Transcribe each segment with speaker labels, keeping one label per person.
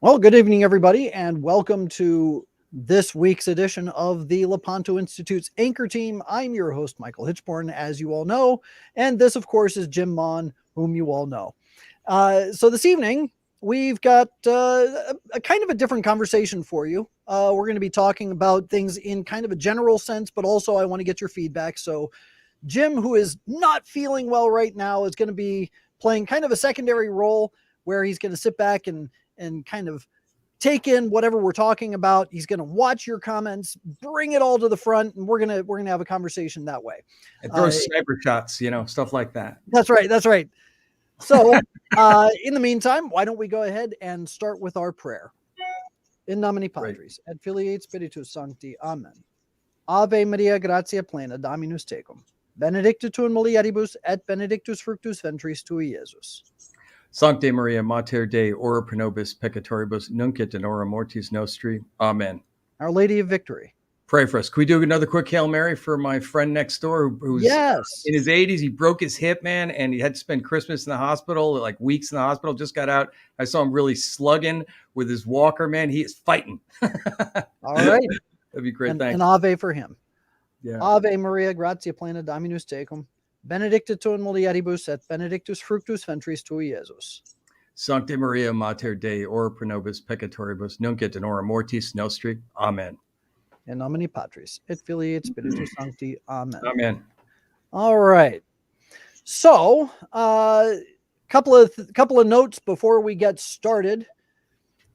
Speaker 1: Well, good evening, everybody, and welcome to this week's edition of the Lepanto Institute's Anchor Team. I'm your host, Michael Hitchborn, as you all know, and this, of course, is Jim Mon, whom you all know. So this evening, we've got a kind of a different conversation for you. We're going to be talking about things in kind of a general sense, but also I want to get your feedback. So Jim, who is not feeling well right now, is going to be playing kind of a secondary role where he's going to sit back and kind of take in whatever we're talking about. He's going to watch your comments, bring it all to the front, and we're going to have a conversation that way.
Speaker 2: And throw sniper shots, stuff like that.
Speaker 1: That's right. That's right. So, in the meantime, why don't we go ahead and start with our prayer? In nomine Patris, et Filii et Spiritus Sancti. Amen. Ave Maria, gratia plena, Dominus tecum. Benedicta tu in mulieribus, et benedictus fructus ventris tui, Iesus.
Speaker 2: Sancte Maria, Mater Dei, ora pro nobis peccatoribus, nunc et in hora mortis nostri. Amen.
Speaker 1: Our Lady of Victory.
Speaker 2: Pray for us. Can we do another quick Hail Mary for my friend next door who's in his 80s? He broke his hip, man, and he had to spend Christmas in the hospital, like weeks in the hospital. Just got out. I saw him really slugging with his walker, man. He is fighting.
Speaker 1: All right.
Speaker 2: That'd be great. Thanks.
Speaker 1: An Ave for him.
Speaker 2: Yeah.
Speaker 1: Ave Maria, gratia plena, Dominus tecum. Benedicta tu in mulieribus, et benedictus fructus ventris tui, Iesus.
Speaker 2: Sancte Maria, Mater Dei, ora pro nobis peccatoribus, nunc et in hora mortis nostri. Amen.
Speaker 1: In nomine Patris, et Filii et Spiritus Sancti. Amen.
Speaker 2: Amen.
Speaker 1: All right. So, couple of notes before we get started.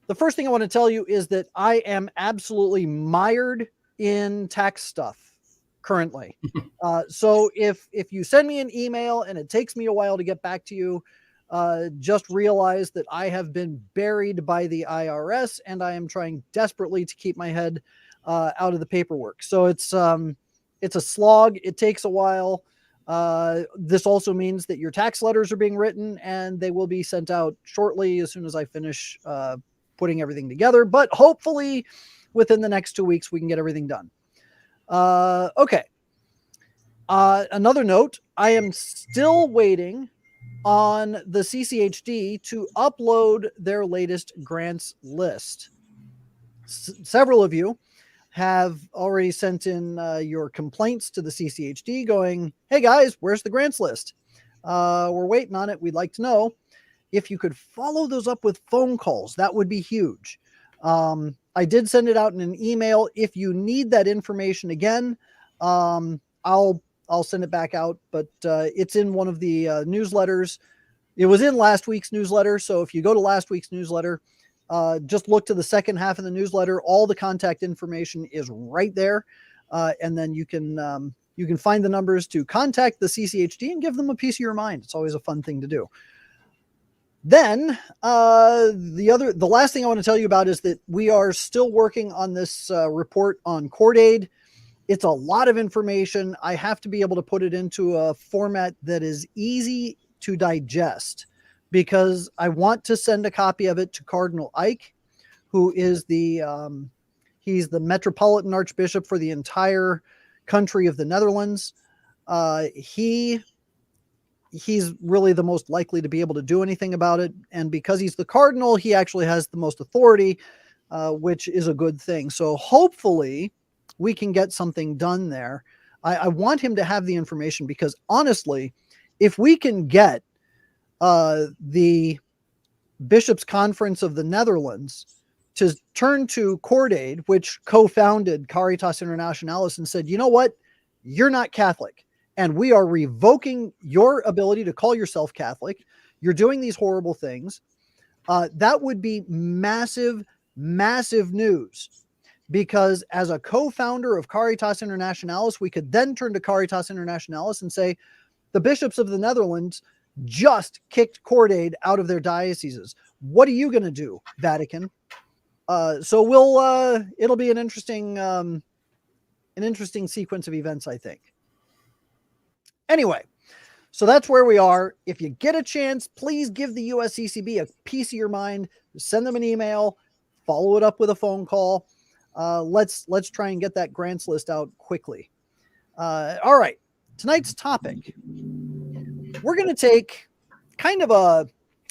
Speaker 1: The first thing I want to tell you is that I am absolutely mired in tax stuff currently. So if you send me an email and it takes me a while to get back to you, just realize that I have been buried by the IRS and I am trying desperately to keep my head out of the paperwork. So it's a slog. It takes a while. This also means that your tax letters are being written and they will be sent out shortly as soon as I finish putting everything together. But hopefully within the next 2 weeks, we can get everything done. Okay. Another note, I am still waiting on the CCHD to upload their latest grants list. Several of you have already sent in your complaints to the CCHD going, hey guys, where's the grants list? We're waiting on it. We'd like to know if you could follow those up with phone calls. That would be huge. I did send it out in an email. If you need that information again, I'll send it back out, but it's in one of the newsletters. It was in last week's newsletter. So if you go to last week's newsletter, just look to the second half of the newsletter. All the contact information is right there. And then you can find the numbers to contact the CCHD and give them a piece of your mind. It's always a fun thing to do. Then the last thing I want to tell you about is that we are still working on this report on court aid. It's a lot of information. I have to be able to put it into a format that is easy to digest because I want to send a copy of it to Cardinal Ike, who is he's the Metropolitan Archbishop for the entire country of the Netherlands. He's really the most likely to be able to do anything about it. And because he's the cardinal, he actually has the most authority, which is a good thing. So hopefully we can get something done there. I want him to have the information because honestly, if we can get the Bishops' Conference of the Netherlands to turn to Court Aid, which co-founded Caritas Internationalis and said, you know what, you're not Catholic. And we are revoking your ability to call yourself Catholic. You're doing these horrible things. That would be massive, massive news. Because as a co-founder of Caritas Internationalis, we could then turn to Caritas Internationalis and say, the bishops of the Netherlands just kicked court aid out of their dioceses. What are you going to do, Vatican? So it'll be an interesting sequence of events, I think. Anyway, so that's where we are. If you get a chance, please give the USCCB a piece of your mind. Send them an email, follow it up with a phone call. Let's try and get that grants list out quickly. All right, tonight's topic. We're going to take kind of a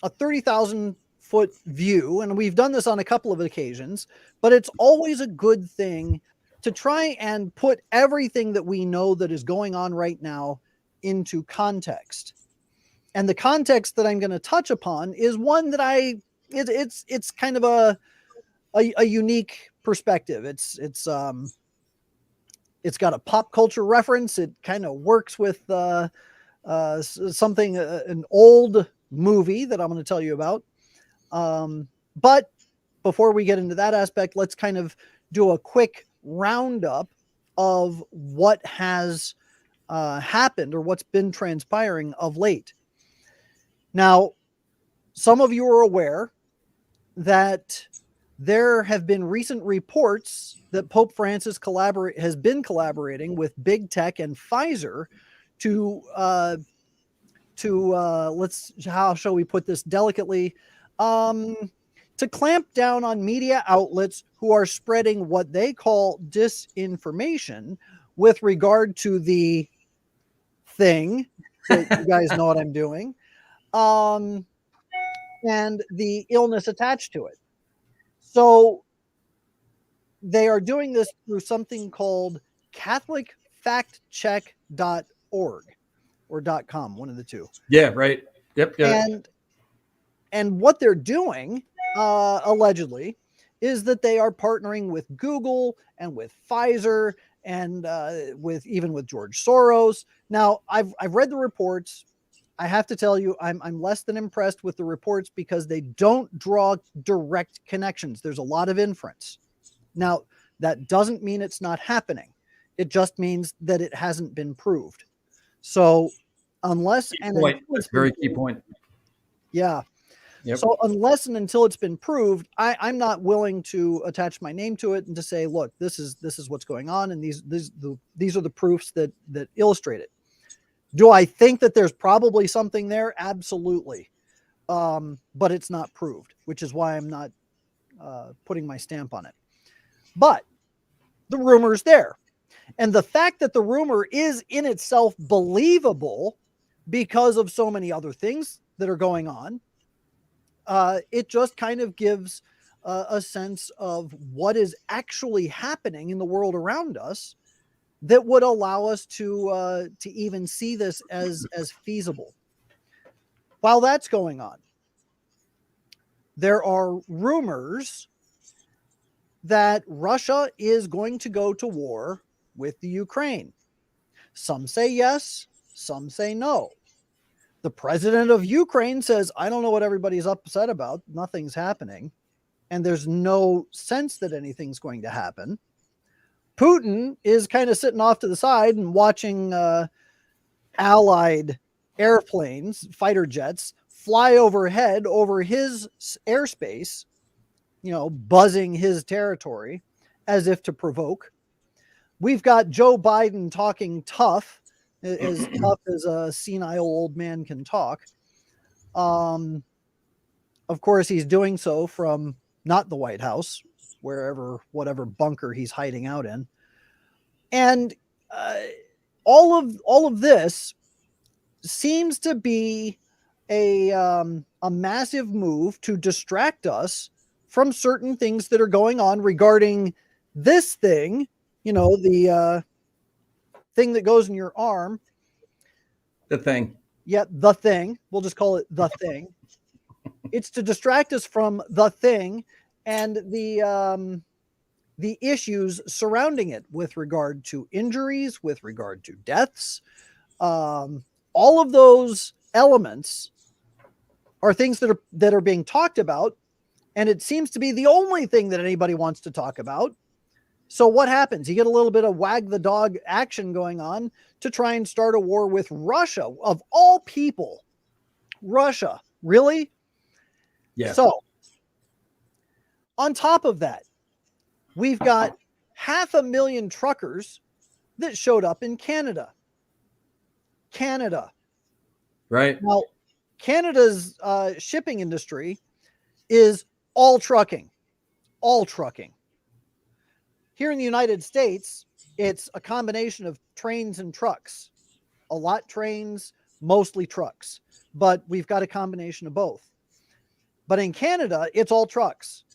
Speaker 1: 30,000 foot view, and we've done this on a couple of occasions, but it's always a good thing to try and put everything that we know that is going on right now into context. And the context that I'm going to touch upon is one that it's kind of a unique perspective. It's got a pop culture reference. It kind of works with something, an old movie that I'm going to tell you about. But before we get into that aspect, let's kind of do a quick roundup of what has happened or what's been transpiring of late. Now, some of you are aware that there have been recent reports that Pope Francis has been collaborating with big tech and Pfizer to how shall we put this delicately, to clamp down on media outlets who are spreading what they call disinformation with regard to the thing. You guys know what I'm doing. And the illness attached to it. So they are doing this through something called CatholicFactCheck.org or .com, one of the two.
Speaker 2: Yeah, right. Yep.
Speaker 1: And what they're doing, allegedly, is that they are partnering with Google and with Pfizer and with George Soros. Now, I've read the reports. I have to tell you, I'm less than impressed with the reports because they don't draw direct connections. There's a lot of inference. Now, that doesn't mean it's not happening. It just means that it hasn't been proved. So unless and until
Speaker 2: that's a very key point.
Speaker 1: Yeah.
Speaker 2: Yep.
Speaker 1: So unless and until it's been proved, I'm not willing to attach my name to it and to say, look, this is what's going on, and these are the proofs that illustrate it. Do I think that there's probably something there? Absolutely. But it's not proved, which is why I'm not putting my stamp on it. But the rumor's there. And the fact that the rumor is in itself believable because of so many other things that are going on, it just kind of gives a sense of what is actually happening in the world around us that would allow us to even see this as feasible. While that's going on, there are rumors that Russia is going to go to war with the Ukraine. Some say yes, some say no. The president of Ukraine says, I don't know what everybody's upset about. Nothing's happening. And there's no sense that anything's going to happen. Putin is kind of sitting off to the side and watching allied airplanes, fighter jets, fly overhead over his airspace, buzzing his territory as if to provoke. We've got Joe Biden talking tough, as tough as a senile old man can talk. Of course, he's doing so from not the White House, whatever bunker he's hiding out in. And all of this seems to be a massive move to distract us from certain things that are going on regarding this thing, the thing that goes in your arm.
Speaker 2: The thing.
Speaker 1: Yeah, the thing. We'll just call it the thing. It's to distract us from the thing and the issues surrounding it with regard to injuries, with regard to deaths. All of those elements are things that are being talked about, and it seems to be the only thing that anybody wants to talk about. So what happens? You get a little bit of wag the dog action going on to try and start a war with Russia, of all people. Russia, really?
Speaker 2: Yeah.
Speaker 1: So on top of that, we've got 500,000 truckers that showed up in Canada.
Speaker 2: Right.
Speaker 1: Now, Canada's shipping industry is all trucking. Here in the United States, it's a combination of trains and trucks. A lot trains, mostly trucks. But we've got a combination of both. But in Canada, it's all trucks.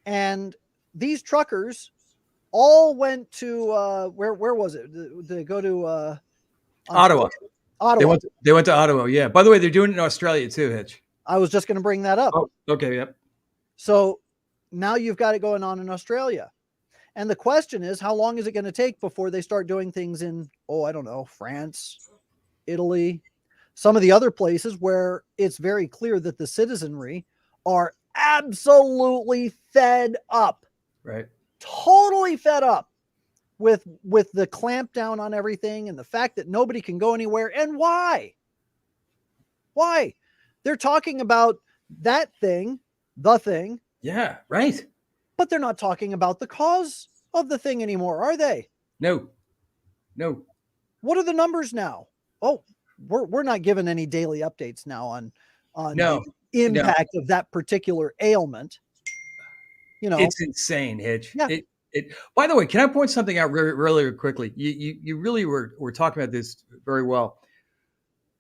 Speaker 1: And these truckers all went to where was it? Did they go to
Speaker 2: Ottawa?
Speaker 1: Ottawa.
Speaker 2: They went to Ottawa. Yeah. By the way, they're doing it in Australia too, Hitch.
Speaker 1: I was just going to bring that up.
Speaker 2: Oh, okay. Yep.
Speaker 1: So now you've got it going on in Australia. And the question is, how long is it going to take before they start doing things in, I don't know, France, Italy, some of the other places where it's very clear that the citizenry are absolutely fed up.
Speaker 2: Right.
Speaker 1: Totally fed up with the clampdown on everything and the fact that nobody can go anywhere. And why? They're talking about that thing, the thing.
Speaker 2: Yeah, right.
Speaker 1: But they're not talking about the cause of the thing anymore, are they?
Speaker 2: No.
Speaker 1: What are the numbers now? Oh, we're not given any daily updates now on the impact of that particular ailment.
Speaker 2: It's insane, Hitch.
Speaker 1: Yeah.
Speaker 2: By the way, can I point something out really quickly? You really were talking about this very well.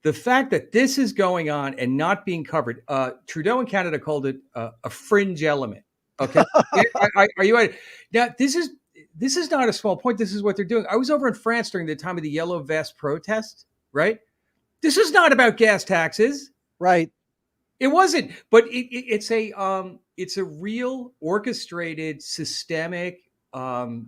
Speaker 2: The fact that this is going on and not being covered, Trudeau in Canada called it a fringe element. Okay, are you right? Now this is not a small point. This is what they're doing. I was over in France during the time of the Yellow Vest protest. Right, this is not about gas taxes.
Speaker 1: Right,
Speaker 2: it wasn't. But it's a real orchestrated, systemic, kind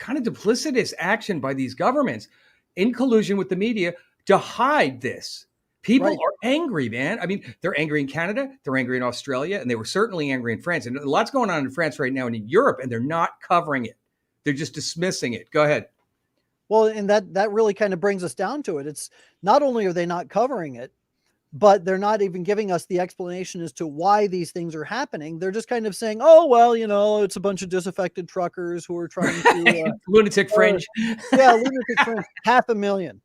Speaker 2: of duplicitous action by these governments in collusion with the media to hide this. People are angry, man. I mean, they're angry in Canada, they're angry in Australia, and they were certainly angry in France. And a lot's going on in France right now and in Europe, and they're not covering it. They're just dismissing it. Go ahead.
Speaker 1: Well, and that really kind of brings us down to it. It's not only are they not covering it, but they're not even giving us the explanation as to why these things are happening. They're just kind of saying, oh, well, it's a bunch of disaffected truckers who are trying to...
Speaker 2: lunatic fringe.
Speaker 1: Yeah, lunatic fringe. 500,000.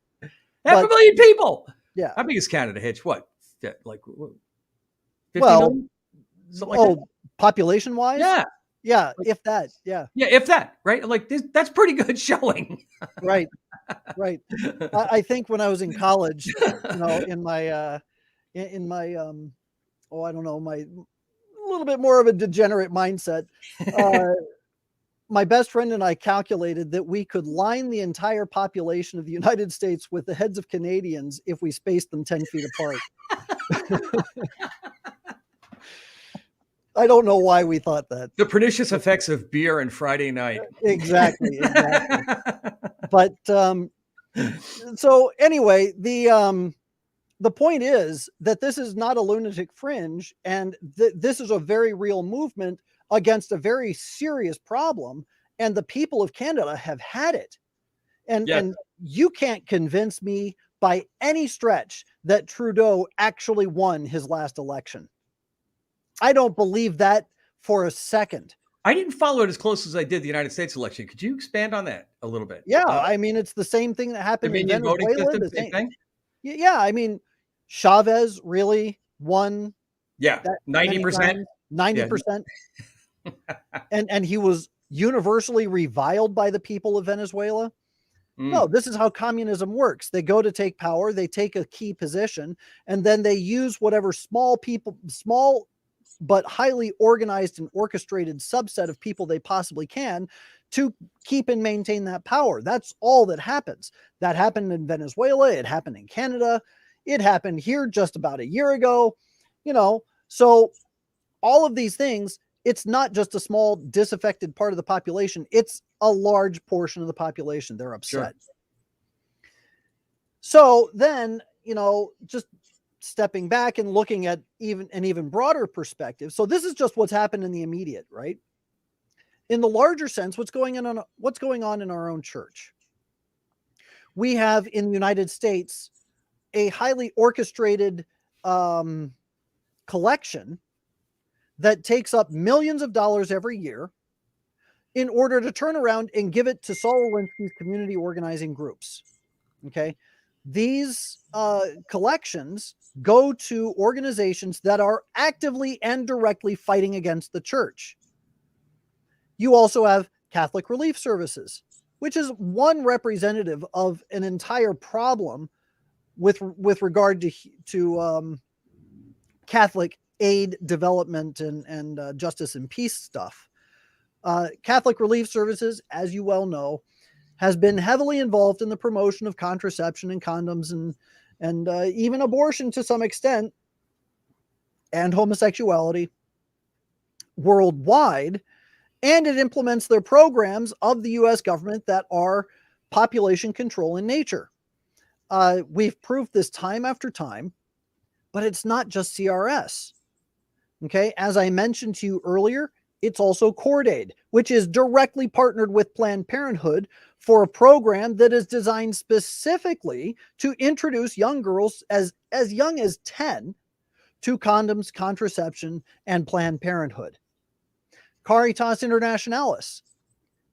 Speaker 2: 500,000 people.
Speaker 1: Yeah.
Speaker 2: How big is Canada, Hitch? What? Like 50
Speaker 1: million?
Speaker 2: Something like that?
Speaker 1: Population-wise?
Speaker 2: Yeah.
Speaker 1: Yeah, if that. Yeah.
Speaker 2: Yeah, if that, right? Like that's pretty good showing.
Speaker 1: Right. I think when I was in college, in my I don't know, my a little bit more of a degenerate mindset, my best friend and I calculated that we could line the entire population of the United States with the heads of Canadians if we spaced them 10 feet apart. I don't know why we thought that.
Speaker 2: The pernicious effects of beer and Friday night.
Speaker 1: Exactly. But so anyway, the point is that this is not a lunatic fringe, and this is a very real movement against a very serious problem, and the people of Canada have had it. And you can't convince me by any stretch that Trudeau actually won his last election. I don't believe that for a second.
Speaker 2: I didn't follow it as close as I did the United States election. Could you expand on that a little bit?
Speaker 1: Yeah, I mean, it's the same thing that happened in Venezuela.
Speaker 2: The same thing?
Speaker 1: Yeah, I mean, Chavez really won.
Speaker 2: Yeah, 90%.
Speaker 1: 90%. And he was universally reviled by the people of Venezuela. No, this is how communism works. They go to take power, they take a key position, and then they use whatever small but highly organized and orchestrated subset of people they possibly can to keep and maintain that power. That's all that happens. That happened in Venezuela. It happened in Canada. It happened here just about a year ago. So all of these things, it's not just a small disaffected part of the population. It's a large portion of the population. They're upset. Sure. So then, just stepping back and looking at an even broader perspective. So this is just what's happened in the immediate, right? In the larger sense, what's going on in our own church? We have in the United States a highly orchestrated collection that takes up millions of dollars every year in order to turn around and give it to Saul Alinsky's community organizing groups. Okay. These collections go to organizations that are actively and directly fighting against the church. You also have Catholic Relief Services, which is one representative of an entire problem with regard to Catholic aid development and justice and peace stuff. Catholic Relief Services, as you well know, has been heavily involved in the promotion of contraception and condoms and even abortion to some extent, and homosexuality worldwide. And it implements their programs of the U.S. government that are population control in nature. We've proved this time after time, but it's not just CRS. Okay, as I mentioned to you earlier, it's also CordAid, which is directly partnered with Planned Parenthood for a program that is designed specifically to introduce young girls as young as 10 to condoms, contraception, and Planned Parenthood. Caritas Internationalis.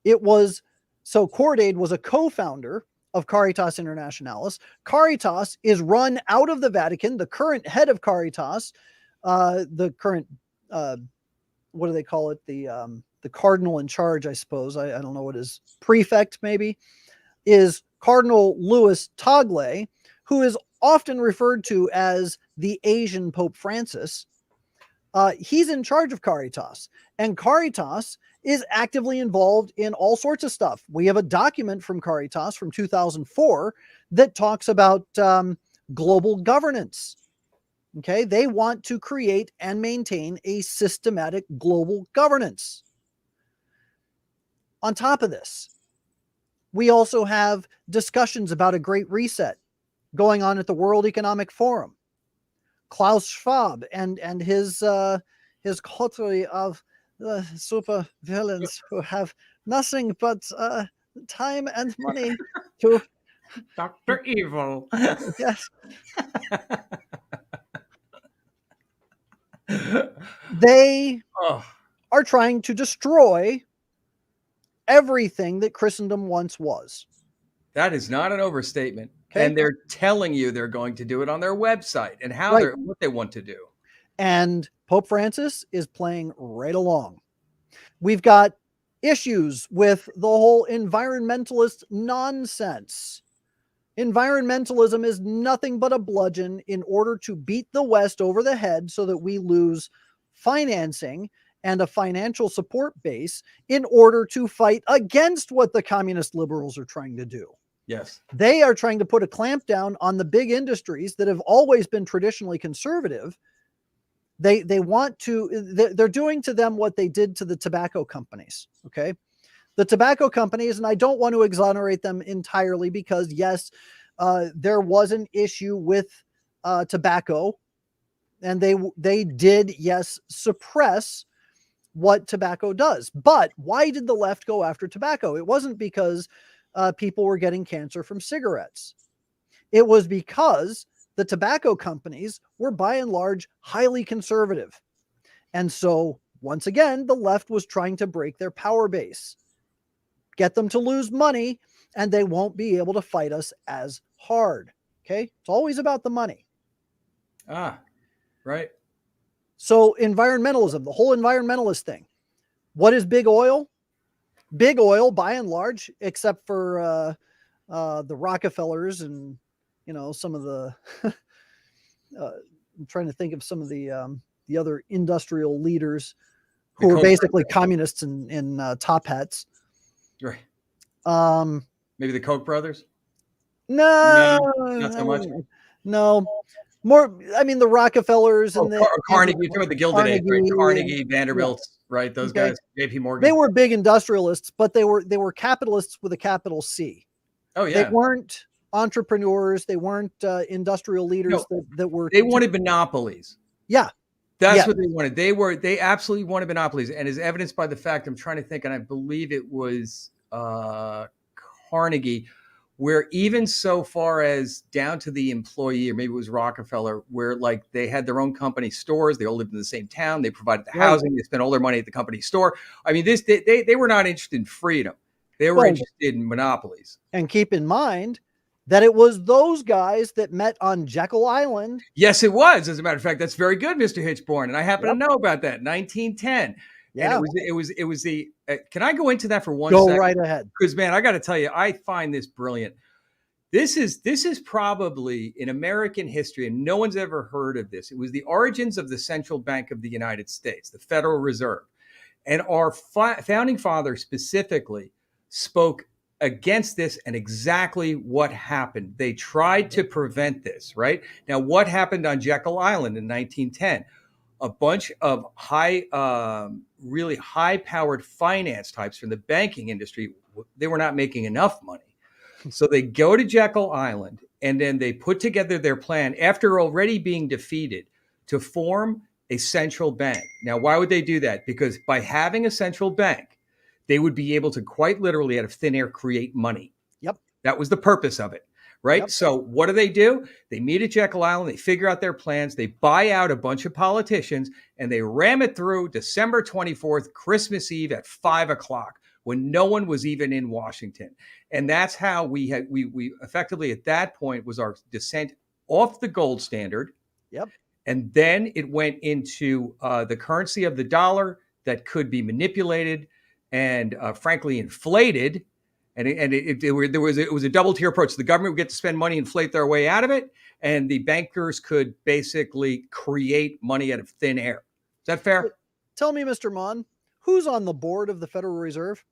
Speaker 1: CordAid was a co-founder of Caritas Internationalis. Caritas is run out of the Vatican. The current head of Caritas, the current, what do they call it? The cardinal in charge, I suppose. I don't know what his prefect maybe is Cardinal Louis Tagle, who is often referred to as the Asian Pope Francis. He's in charge of Caritas, and Caritas is actively involved in all sorts of stuff. We have a document from Caritas from 2004 that talks about global governance. Okay, they want to create and maintain a systematic global governance. On top of this, we also have discussions about a Great Reset going on at the World Economic Forum. Klaus Schwab and his coterie of super villains who have nothing but time and money to
Speaker 2: Dr. Evil.
Speaker 1: Yes. They are trying to destroy everything that Christendom once was.
Speaker 2: That is not an overstatement. Okay. And they're telling you they're going to do it on their website and what they want to do.
Speaker 1: And Pope Francis is playing right along. We've got issues with the whole environmentalist nonsense. Environmentalism is nothing but a bludgeon in order to beat the West over the head so that we lose financing and a financial support base in order to fight against what the communist liberals are trying to do.
Speaker 2: Yes.
Speaker 1: They are trying to put a clamp down on the big industries that have always been traditionally conservative. They want to, they're doing to them what they did to the tobacco companies. Okay. The tobacco companies, and I don't want to exonerate them entirely because yes, there was an issue with tobacco, and they did, yes, suppress what tobacco does. But why did the left go after tobacco? It wasn't because people were getting cancer from cigarettes. It was because the tobacco companies were by and large highly conservative. And so once again, the left was trying to break their power base, get them to lose money, and they won't be able to fight us as hard. Okay. It's always about the money.
Speaker 2: Right.
Speaker 1: So environmentalism, the whole environmentalist thing. What is big oil? Big oil, by and large, except for the Rockefellers and, you know, some of the, I'm trying to think of some of the other industrial leaders who are basically communists in top hats.
Speaker 2: Right.
Speaker 1: Maybe
Speaker 2: the Koch brothers?
Speaker 1: No,
Speaker 2: not so much.
Speaker 1: No. More, I mean, the Rockefellers and the
Speaker 2: Carnegie, you're talking about the Gilded Age, right? Carnegie, Vanderbilt, right? Those guys, JP Morgan.
Speaker 1: They were big industrialists, but they were capitalists with a capital C.
Speaker 2: Oh, yeah.
Speaker 1: They weren't entrepreneurs. They weren't industrial leaders that were.
Speaker 2: They wanted monopolies.
Speaker 1: Yeah.
Speaker 2: That's what they wanted. They absolutely wanted monopolies. And as evidenced by the fact, I'm trying to think, and I believe it was Carnegie, where even so far as down to the employee, or maybe it was Rockefeller, where like they had their own company stores, they all lived in the same town, they provided the housing, they spent all their money at the company store. I mean, they were not interested in freedom. They were interested in monopolies.
Speaker 1: And keep in mind that it was those guys that met on Jekyll Island.
Speaker 2: Yes, it was. As a matter of fact, that's very good, Mr. Hitchborn. And I happen to know about that, 1910. Yeah. And it was the, can I go into that for one second?
Speaker 1: Go right ahead.
Speaker 2: Because, man, I got to tell you, I find this brilliant. This is probably in American history, and no one's ever heard of this. It was the origins of the Central Bank of the United States, the Federal Reserve. And our founding fathers specifically spoke against this and exactly what happened. They tried to prevent this, right? Now, what happened on Jekyll Island in 1910? A bunch of really high-powered finance types from the banking industry, they were not making enough money. So they go to Jekyll Island, and then they put together their plan after already being defeated to form a central bank. Now, why would they do that? Because by having a central bank, they would be able to quite literally out of thin air create money.
Speaker 1: Yep.
Speaker 2: That was the purpose of it, right?
Speaker 1: Yep.
Speaker 2: So what do? They meet at Jekyll Island, they figure out their plans, they buy out a bunch of politicians, and they ram it through December 24th, Christmas Eve at 5:00. When no one was even in Washington. And that's how we effectively at that point was our descent off the gold standard.
Speaker 1: Yep.
Speaker 2: And then it went into the currency of the dollar that could be manipulated and frankly inflated. And it was a double tier approach. The government would get to spend money, inflate their way out of it. And the bankers could basically create money out of thin air. Is that fair?
Speaker 1: Tell me, Mr. Mon, who's on the board of the Federal Reserve?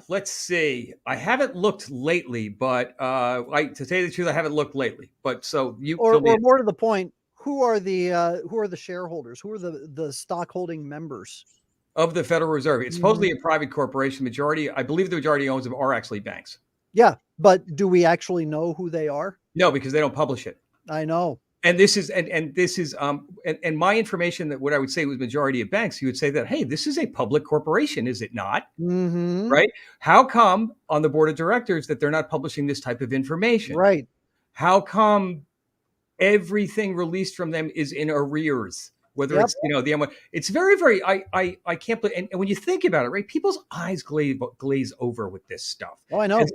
Speaker 2: Let's see. I haven't looked lately, but to tell you the truth, I haven't looked lately. But so you
Speaker 1: or more to the point, who are the shareholders? Who are the stockholding members
Speaker 2: of the Federal Reserve? It's supposedly a private corporation. I believe the majority owns them are actually banks.
Speaker 1: Yeah, but do we actually know who they are?
Speaker 2: No, because they don't publish it.
Speaker 1: I know.
Speaker 2: And this is my information that what I would say was majority of banks, you would say that, hey, this is a public corporation, is it not?
Speaker 1: Mm-hmm.
Speaker 2: Right? How come on the board of directors that they're not publishing this type of information?
Speaker 1: Right.
Speaker 2: How come everything released from them is in arrears? Whether it's the M1, it's very, very. I can't believe. And when you think about it, right, people's eyes glaze over with this stuff.
Speaker 1: Oh, I know.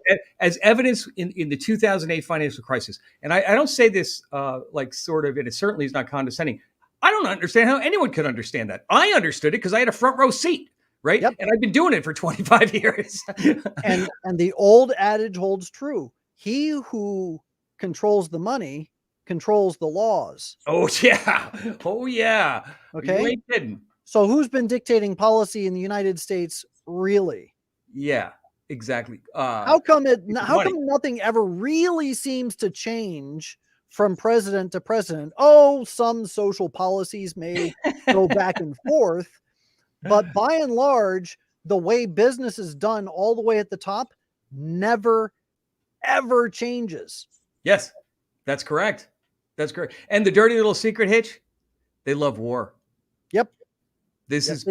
Speaker 2: As evidence in the 2008 financial crisis, and I don't say this like sort of, and it certainly is not condescending. I don't understand how anyone could understand that. I understood it because I had a front row seat, right?
Speaker 1: Yep.
Speaker 2: And I've been doing it for 25 years.
Speaker 1: and the old adage holds true: he who controls the money controls the laws.
Speaker 2: Oh yeah.
Speaker 1: Okay.
Speaker 2: You ain't kidding.
Speaker 1: So who's been dictating policy in the United States, really?
Speaker 2: Yeah, exactly.
Speaker 1: How come nothing ever really seems to change from president to president? Oh, some social policies may go back and forth, but by and large, the way business is done all the way at the top never, ever changes.
Speaker 2: Yes, that's correct. That's correct. And the dirty little secret, Hitch, they love war.
Speaker 1: Yep.
Speaker 2: This is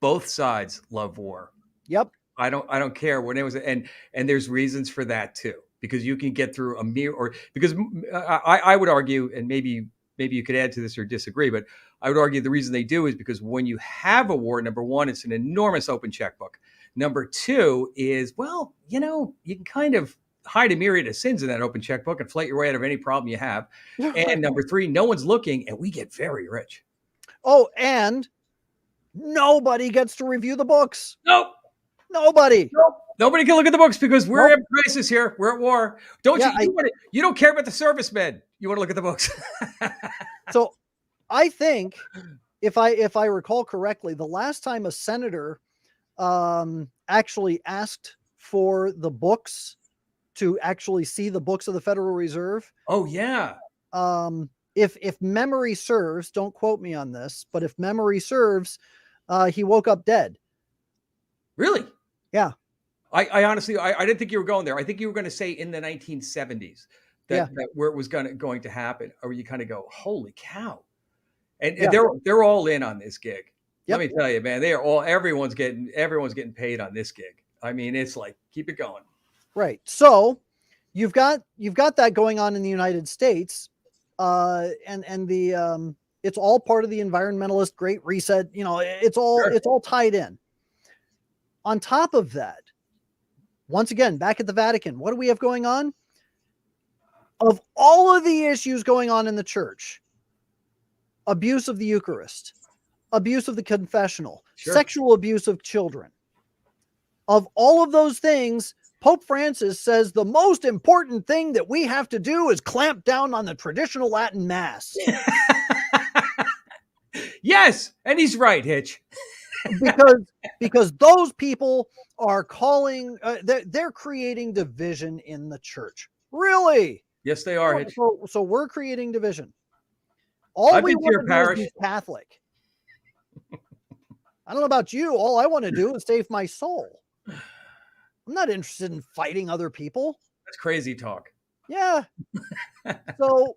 Speaker 2: both sides love war.
Speaker 1: Yep.
Speaker 2: I don't care when it was, and there's reasons for that too, because you can get through because I would argue, and maybe you could add to this or disagree, but I would argue the reason they do is because when you have a war, number one, it's an enormous open checkbook. Number two is, well, you can kind of hide a myriad of sins in that open checkbook and float your way out of any problem you have. And number three, no one's looking, and we get very rich.
Speaker 1: Oh, and nobody gets to review the books.
Speaker 2: Nope.
Speaker 1: Nobody.
Speaker 2: Nope. Nobody can look at the books because we're in crisis here. We're at war. You don't care about the servicemen. You want to look at the books.
Speaker 1: So I think if I recall correctly, the last time a senator actually asked for the books to actually see the books of the Federal Reserve.
Speaker 2: Oh yeah.
Speaker 1: If memory serves, don't quote me on this, but if memory serves, he woke up dead.
Speaker 2: Really?
Speaker 1: Yeah.
Speaker 2: I honestly, I didn't think you were going there. I think you were going to say in the 1970s that where it was going to happen, or you kind of go, holy cow. And they're all in on this gig. Yep. Let me tell you, man, everyone's getting paid on this gig. I mean, it's like, keep it going.
Speaker 1: Right. So you've got that going on in the United States, and the it's all part of the environmentalist Great Reset. It's all tied in. On top of that, once again, back at the Vatican, what do we have going on? Of all of the issues going on in the church, abuse of the Eucharist, abuse of the confessional, sexual abuse of children, of all of those things, Pope Francis says the most important thing that we have to do is clamp down on the traditional Latin Mass.
Speaker 2: Yes, and he's right, Hitch.
Speaker 1: because those people are calling, they're creating division in the church. Really?
Speaker 2: Yes, they are, Hitch.
Speaker 1: So we're creating division. All we want to do is be Catholic. I don't know about you. All I want to do is save my soul. I'm not interested in fighting other people.
Speaker 2: That's crazy talk.
Speaker 1: Yeah. So,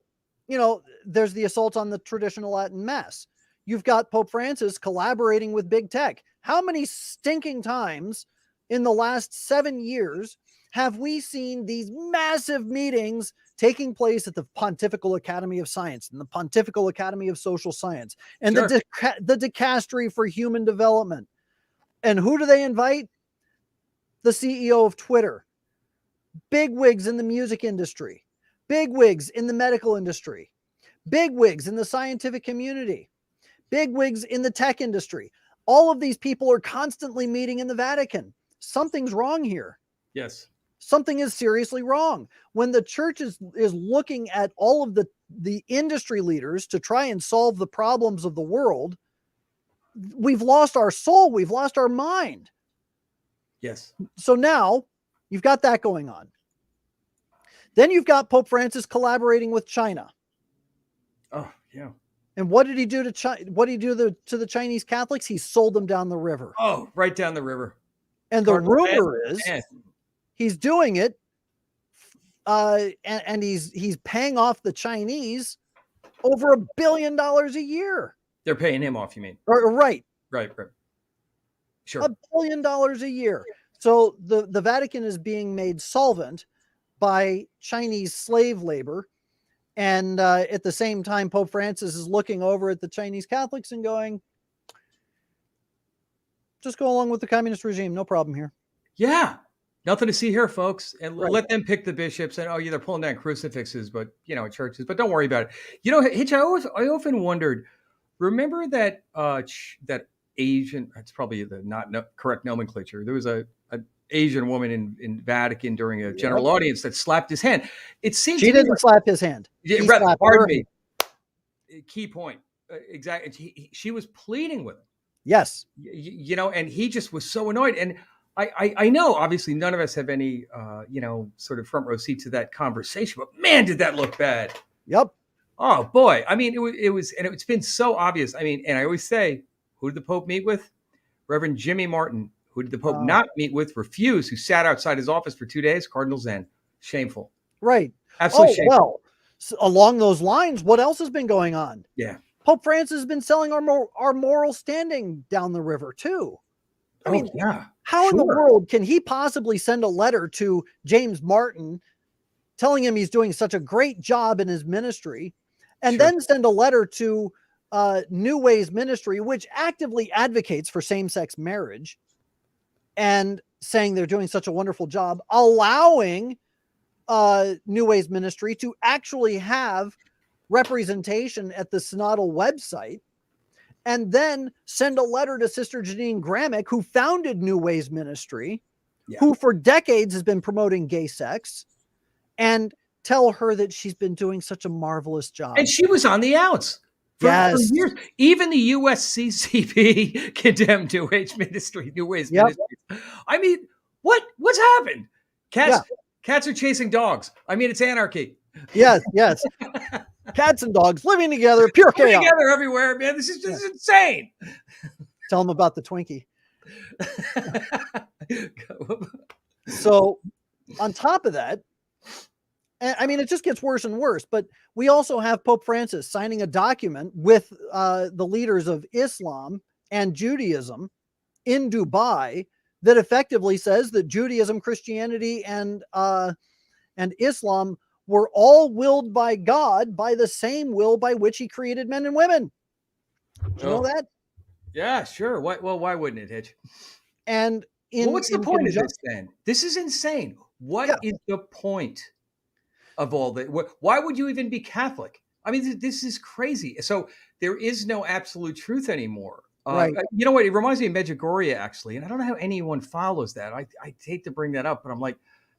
Speaker 1: there's the assault on the traditional Latin Mass. You've got Pope Francis collaborating with big tech. How many stinking times in the last 7 years have we seen these massive meetings taking place at the Pontifical Academy of Science and the Pontifical Academy of Social Science and the Dicastery for Human Development? And who do they invite? The CEO of Twitter, bigwigs in the music industry, bigwigs in the medical industry, bigwigs in the scientific community, bigwigs in the tech industry. All of these people are constantly meeting in the Vatican. Something's wrong here.
Speaker 2: Yes.
Speaker 1: Something is seriously wrong. When the church is looking at all of the industry leaders to try and solve the problems of the world, we've lost our soul. We've lost our mind.
Speaker 2: Yes.
Speaker 1: So now you've got that going on. Then you've got Pope Francis collaborating with China.
Speaker 2: Oh, yeah.
Speaker 1: And what did he do to China? What did he do to the Chinese Catholics? He sold them down the river.
Speaker 2: Oh, right down the river.
Speaker 1: And the rumor is he's doing it, and he's paying off the Chinese over $1 billion a year.
Speaker 2: They're paying him off, you mean?
Speaker 1: Right.
Speaker 2: Sure.
Speaker 1: $1 billion a year. So the Vatican is being made solvent by Chinese slave labor. And at the same time, Pope Francis is looking over at the Chinese Catholics and going, just go along with the communist regime. No problem here.
Speaker 2: Yeah. Nothing to see here, folks. And let them pick the bishops. And, they're pulling down crucifixes, but, churches. But don't worry about it. Hitch, I often wondered, remember that that Asian, it's probably the not correct nomenclature. There was an Asian woman in Vatican during a general audience that slapped his hand. It seems
Speaker 1: she didn't slap his hand.
Speaker 2: Pardon me. Key point. Exactly. She was pleading with him.
Speaker 1: Yes.
Speaker 2: And he just was so annoyed. And I know, obviously, none of us have any, sort of front row seat to that conversation. But man, did that look bad.
Speaker 1: Yep.
Speaker 2: Oh boy. I mean, it was, and it's been so obvious. I mean, and I always say, who did the Pope meet with? Reverend Jimmy Martin. Who did the Pope not meet with? Refuse. Who sat outside his office for 2 days? Cardinal Zen. Shameful.
Speaker 1: Right.
Speaker 2: Absolutely shameful.
Speaker 1: Well, along those lines, what else has been going on?
Speaker 2: Yeah.
Speaker 1: Pope Francis has been selling our moral standing down the river too. I mean, how in the world can he possibly send a letter to James Martin telling him he's doing such a great job in his ministry, and then send a letter to New Ways Ministry, which actively advocates for same-sex marriage, and saying they're doing such a wonderful job, allowing New Ways Ministry to actually have representation at the synodal website, and then send a letter to Sister Janine Gramick, who founded New Ways Ministry, who for decades has been promoting gay sex, and tell her that she's been doing such a marvelous job.
Speaker 2: And she was on the outs. For years. Even the USCCB condemned New Ways Ministry. I mean, what's happened? Cats are chasing dogs. I mean, it's anarchy.
Speaker 1: Yes. Cats and dogs living together, pure chaos.
Speaker 2: Together everywhere, man. This is just insane.
Speaker 1: Tell them about the Twinkie. So, on top of that, I mean, it just gets worse and worse. But we also have Pope Francis signing a document with the leaders of Islam and Judaism in Dubai that effectively says that Judaism, Christianity, and Islam were all willed by God by the same will by which he created men and women. Do you know that?
Speaker 2: Yeah, sure. Why wouldn't it, Hitch?
Speaker 1: And
Speaker 2: what's the point of this then? This is insane. What is the point of all that? Why would you even be Catholic? I mean, this is crazy. So there is no absolute truth anymore.
Speaker 1: Right.
Speaker 2: You know what? It reminds me of Medjugorje, actually. And I don't know how anyone follows that. I hate to bring that up, but I'm like,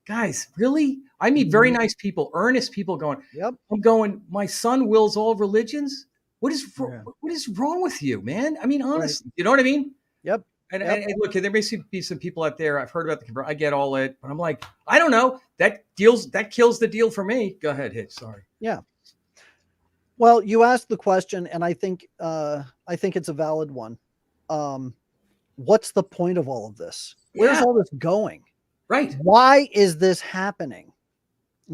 Speaker 2: guys, really? I meet very nice people, earnest people going,
Speaker 1: Yep.
Speaker 2: I'm going, my son wills all religions. What is wrong with you, man? I mean, honestly, you know what I mean?
Speaker 1: Yep.
Speaker 2: And look, there may be some people out there. I've heard about the convert. I get all it, but I'm like, I don't know. That kills the deal for me. Go ahead, Hitch. Sorry.
Speaker 1: Yeah. Well, you asked the question, and I think it's a valid one. What's the point of all of this? Where's all this going?
Speaker 2: Right.
Speaker 1: Why is this happening?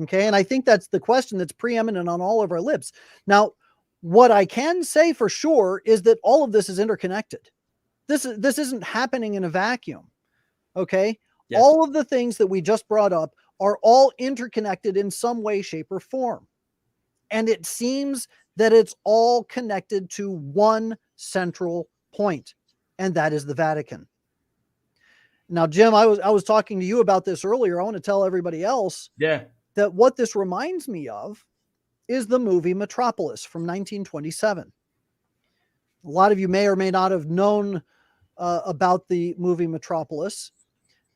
Speaker 1: Okay. And I think that's the question that's preeminent on all of our lips. Now, what I can say for sure is that all of this is interconnected. This isn't happening in a vacuum. Okay. Yes. All of the things that we just brought up are all interconnected in some way, shape, or form. And it seems that it's all connected to one central point, and that is the Vatican. Now, Jim, I was talking to you about this earlier. I want to tell everybody else that what this reminds me of is the movie Metropolis from 1927. A lot of you may or may not have known about the movie Metropolis.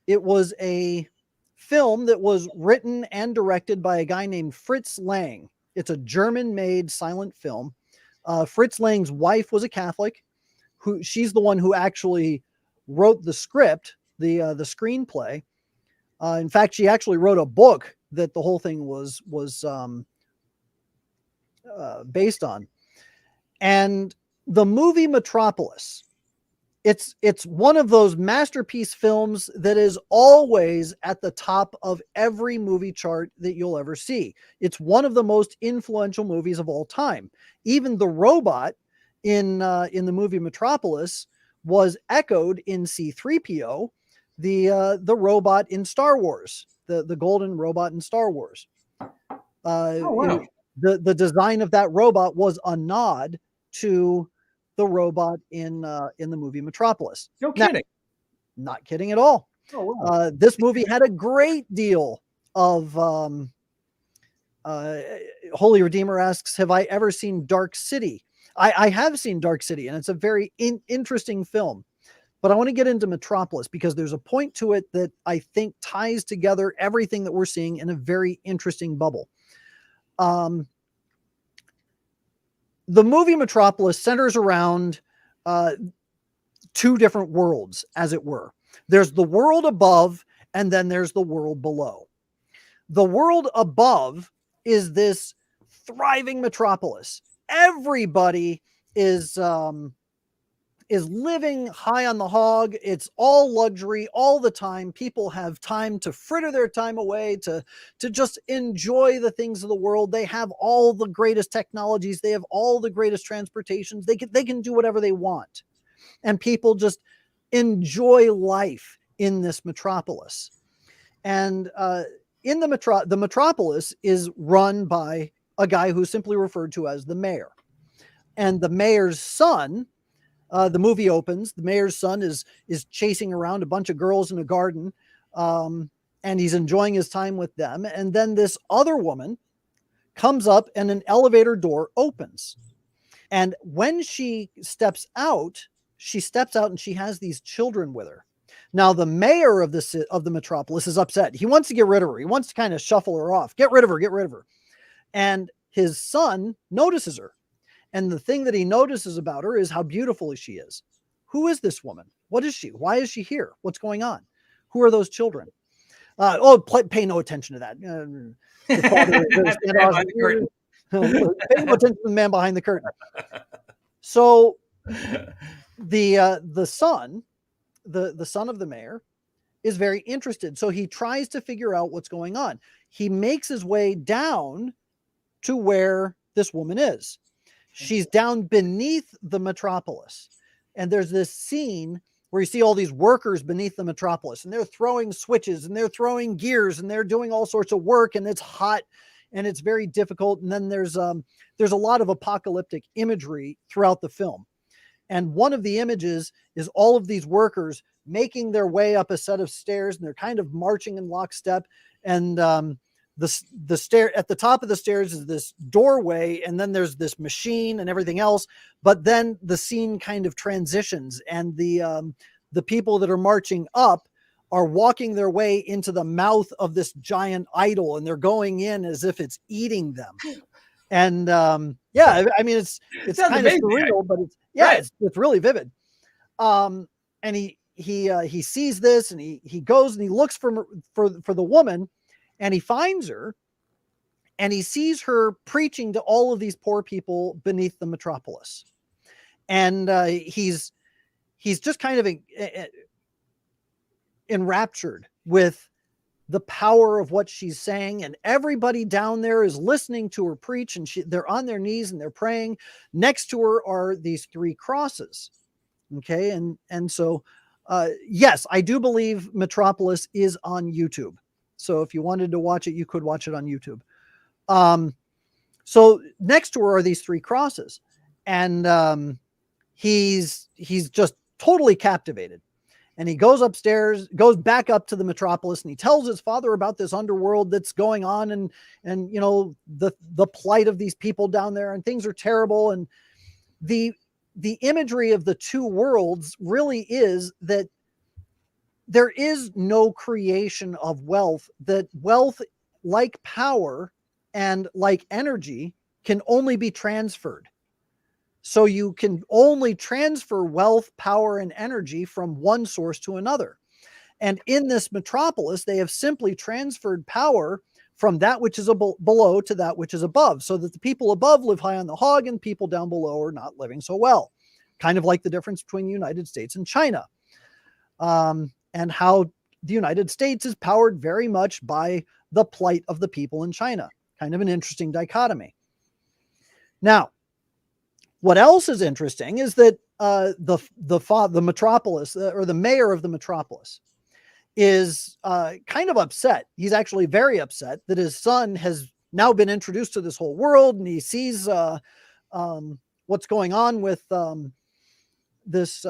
Speaker 1: It was a film that was written and directed by a guy named Fritz Lang. It's a German-made silent film. Fritz Lang's wife was a Catholic. She's the one who actually wrote the script, the screenplay. In fact, she actually wrote a book that the whole thing was based on. And the movie Metropolis, it's one of those masterpiece films that is always at the top of every movie chart that you'll ever see. It's one of the most influential movies of all time. Even the robot in the movie Metropolis was echoed in C-3PO, the robot in Star Wars, the golden robot in Star Wars.
Speaker 2: Wow.
Speaker 1: The design of that robot was a nod to the robot in the movie Metropolis.
Speaker 2: No kidding.
Speaker 1: Not kidding at all.
Speaker 2: Oh, wow.
Speaker 1: This movie had a great deal of Holy Redeemer asks, have I ever seen Dark City? I have seen Dark City, and it's a very interesting film. But I want to get into Metropolis because there's a point to it that I think ties together everything that we're seeing in a very interesting bubble. The movie Metropolis centers around two different worlds, as it were. There's the world above, and then there's the world below. The world above is this thriving metropolis. Everybody is living high on the hog. It's all luxury all the time. People have time to fritter their time away, to just enjoy the things of the world. They have all the greatest technologies. They have all the greatest transportations. They can do whatever they want. And people just enjoy life in this metropolis. And in the metropolis is run by a guy who's simply referred to as the mayor. And the mayor's son, the movie opens, the mayor's son is chasing around a bunch of girls in a garden, and he's enjoying his time with them. And then this other woman comes up and an elevator door opens. And when she steps out and she has these children with her. Now, the mayor of the metropolis is upset. He wants to get rid of her. He wants to kind of shuffle her off. Get rid of her. And his son notices her. And the thing that he notices about her is how beautiful she is. Who is this woman? What is she? Why is she here? What's going on? Who are those children? Pay no attention to that. Pay no attention to the man behind the curtain. So the son of the mayor is very interested. So he tries to figure out what's going on. He makes his way down to where this woman is. She's down beneath the metropolis. And there's this scene where you see all these workers beneath the metropolis, and they're throwing switches and they're throwing gears and they're doing all sorts of work, and it's hot and it's very difficult. And then there's a lot of apocalyptic imagery throughout the film. And one of the images is all of these workers making their way up a set of stairs, and they're kind of marching in lockstep. And the stair at the top of the stairs is this doorway, and then there's this machine and everything else. But then the scene kind of transitions, and the people that are marching up are walking their way into the mouth of this giant idol, and they're going in as if it's eating them. And yeah, I mean, it's kind of surreal, but it's really vivid. And he sees this, and he goes and he looks for the woman, and he finds her, and he sees her preaching to all of these poor people beneath the metropolis. And he's just kind of enraptured with the power of what she's saying, and everybody down there is listening to her preach, and they're on their knees and they're praying. Next to her are these 3 crosses. Okay. And so, yes, I do believe Metropolis is on YouTube. So if you wanted to watch it, you could watch it on YouTube. So next to her are these 3 crosses, and he's just totally captivated. And he goes upstairs, goes back up to the Metropolis, and he tells his father about this underworld that's going on, and you know, the plight of these people down there, and things are terrible. And the imagery of the 2 worlds really is that there is no creation of wealth, that wealth, like power and like energy, can only be transferred. So you can only transfer wealth, power, and energy from one source to another. And in this metropolis, they have simply transferred power from that which is below to that which is above, so that the people above live high on the hog and people down below are not living so well. Kind of like the difference between the United States and China. And how the United States is powered very much by the plight of the people in China. Kind of an interesting dichotomy. Now, what else is interesting is that the metropolis, or the mayor of the metropolis, is kind of upset. He's actually very upset that his son has now been introduced to this whole world, and he sees what's going on with this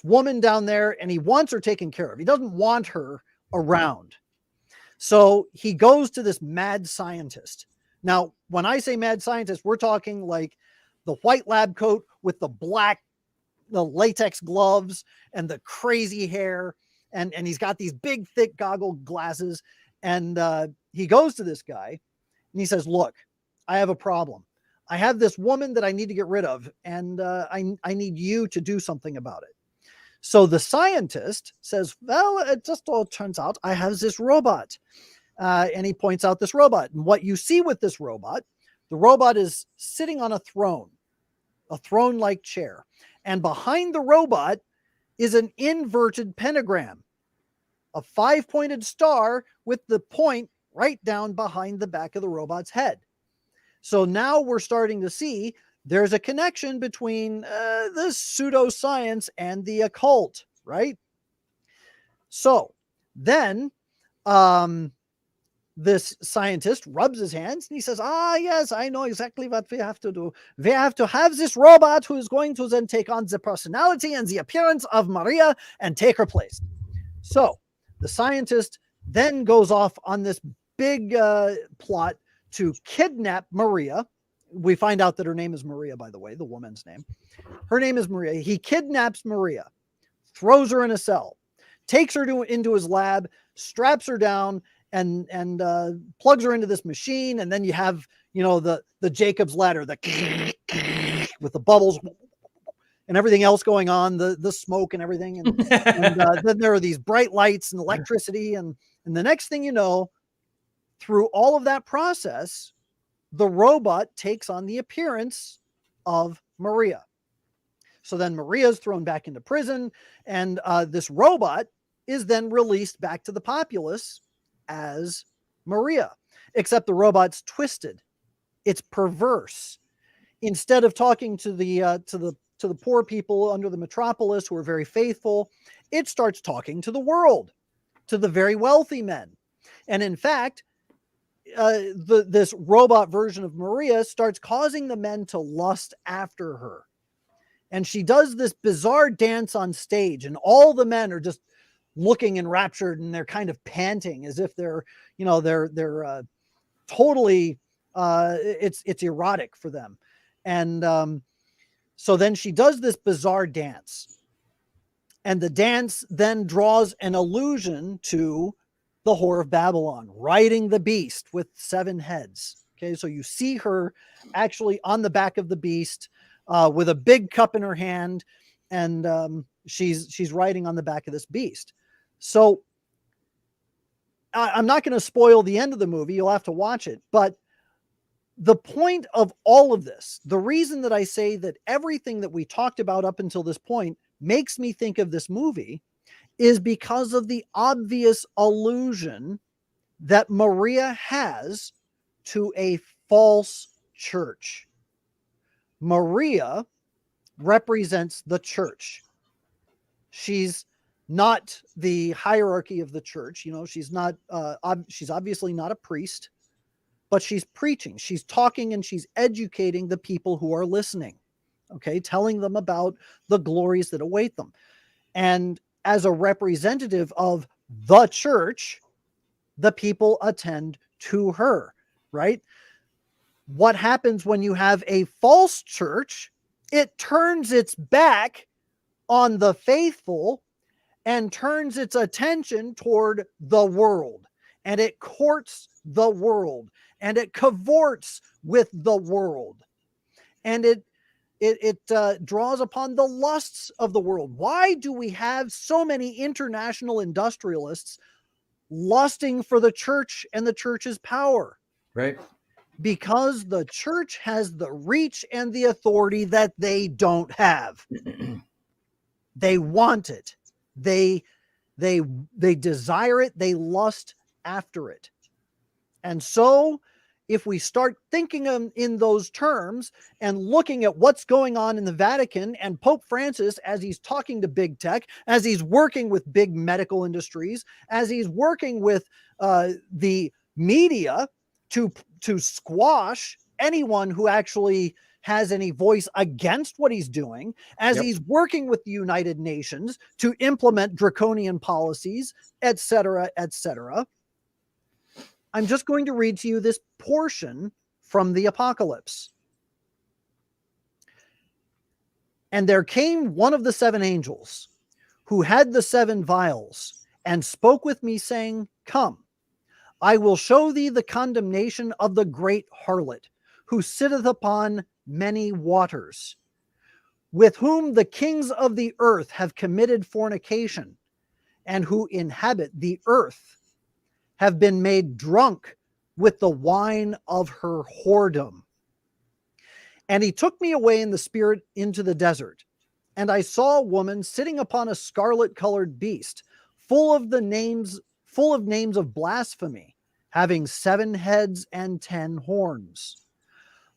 Speaker 1: woman down there, and he wants her taken care of. He doesn't want her around. So he goes to this mad scientist. Now, when I say mad scientist, we're talking like the white lab coat with the latex gloves and the crazy hair. And he's got these big, thick goggle glasses. And he goes to this guy and he says, look, I have a problem. I have this woman that I need to get rid of, and I need you to do something about it. So the scientist says, well, it just all turns out I have this robot. And he points out this robot. And what you see with this robot, the robot is sitting on a throne-like chair. And behind the robot is an inverted pentagram, a 5-pointed star with the point right down behind the back of the robot's head. So now we're starting to see there's a connection between the pseudoscience and the occult, right? So then this scientist rubs his hands and he says, yes, I know exactly what we have to do. We have to have this robot who is going to then take on the personality and the appearance of Maria and take her place. So the scientist then goes off on this big plot to kidnap Maria. We find out that her name is Maria, by the way, the woman's name. Her name is Maria. He kidnaps Maria, throws her in a cell, takes her into his lab, straps her down, and plugs her into this machine. And then you have, you know, the Jacob's ladder, with the bubbles and everything else going on, the smoke and everything. And then there are these bright lights and electricity. And the next thing you know, through all of that process, the robot takes on the appearance of Maria. So then Maria is thrown back into prison, and this robot is then released back to the populace as Maria, except the robot's twisted. It's perverse. Instead of talking to the poor people under the metropolis who are very faithful, it starts talking to the world, to the very wealthy men. And in fact, this robot version of Maria starts causing the men to lust after her. And she does this bizarre dance on stage, and all the men are just looking enraptured, and they're kind of panting as if they're totally, it's erotic for them. And so then she does this bizarre dance. And the dance then draws an allusion to the Whore of Babylon, riding the beast with 7 heads. Okay, so you see her actually on the back of the beast with a big cup in her hand, and she's riding on the back of this beast. So I'm not going to spoil the end of the movie. You'll have to watch it. But the point of all of this, the reason that I say that everything that we talked about up until this point makes me think of this movie is because of the obvious allusion that Maria has to a false church. Maria represents the church. She's not the hierarchy of the church. You know, she's not, she's obviously not a priest, but she's preaching, she's talking, and she's educating the people who are listening. Okay, telling them about the glories that await them. And as a representative of the church, the people attend to her, right? What happens when you have a false church? It turns its back on the faithful and turns its attention toward the world, and it courts the world, and it cavorts with the world, and it draws upon the lusts of the world. Why do we have so many international industrialists lusting for the church and the church's power?
Speaker 2: Right.
Speaker 1: Because the church has the reach and the authority that they don't have. They want it. They desire it. They lust after it. And so if we start thinking in those terms and looking at what's going on in the Vatican and Pope Francis, as he's talking to big tech, as he's working with big medical industries, as he's working with the media to squash anyone who actually has any voice against what he's doing, as he's working with the United Nations to implement draconian policies, etc., etc. I'm just going to read to you this portion from the Apocalypse. And there came one of the 7 angels who had the 7 vials and spoke with me, saying, Come, I will show thee the condemnation of the great harlot, who sitteth upon many waters, with whom the kings of the earth have committed fornication, and who inhabit the earth have been made drunk with the wine of her whoredom. And he took me away in the spirit into the desert, and I saw a woman sitting upon a scarlet-colored beast, full of names of blasphemy, having 7 heads and 10 horns.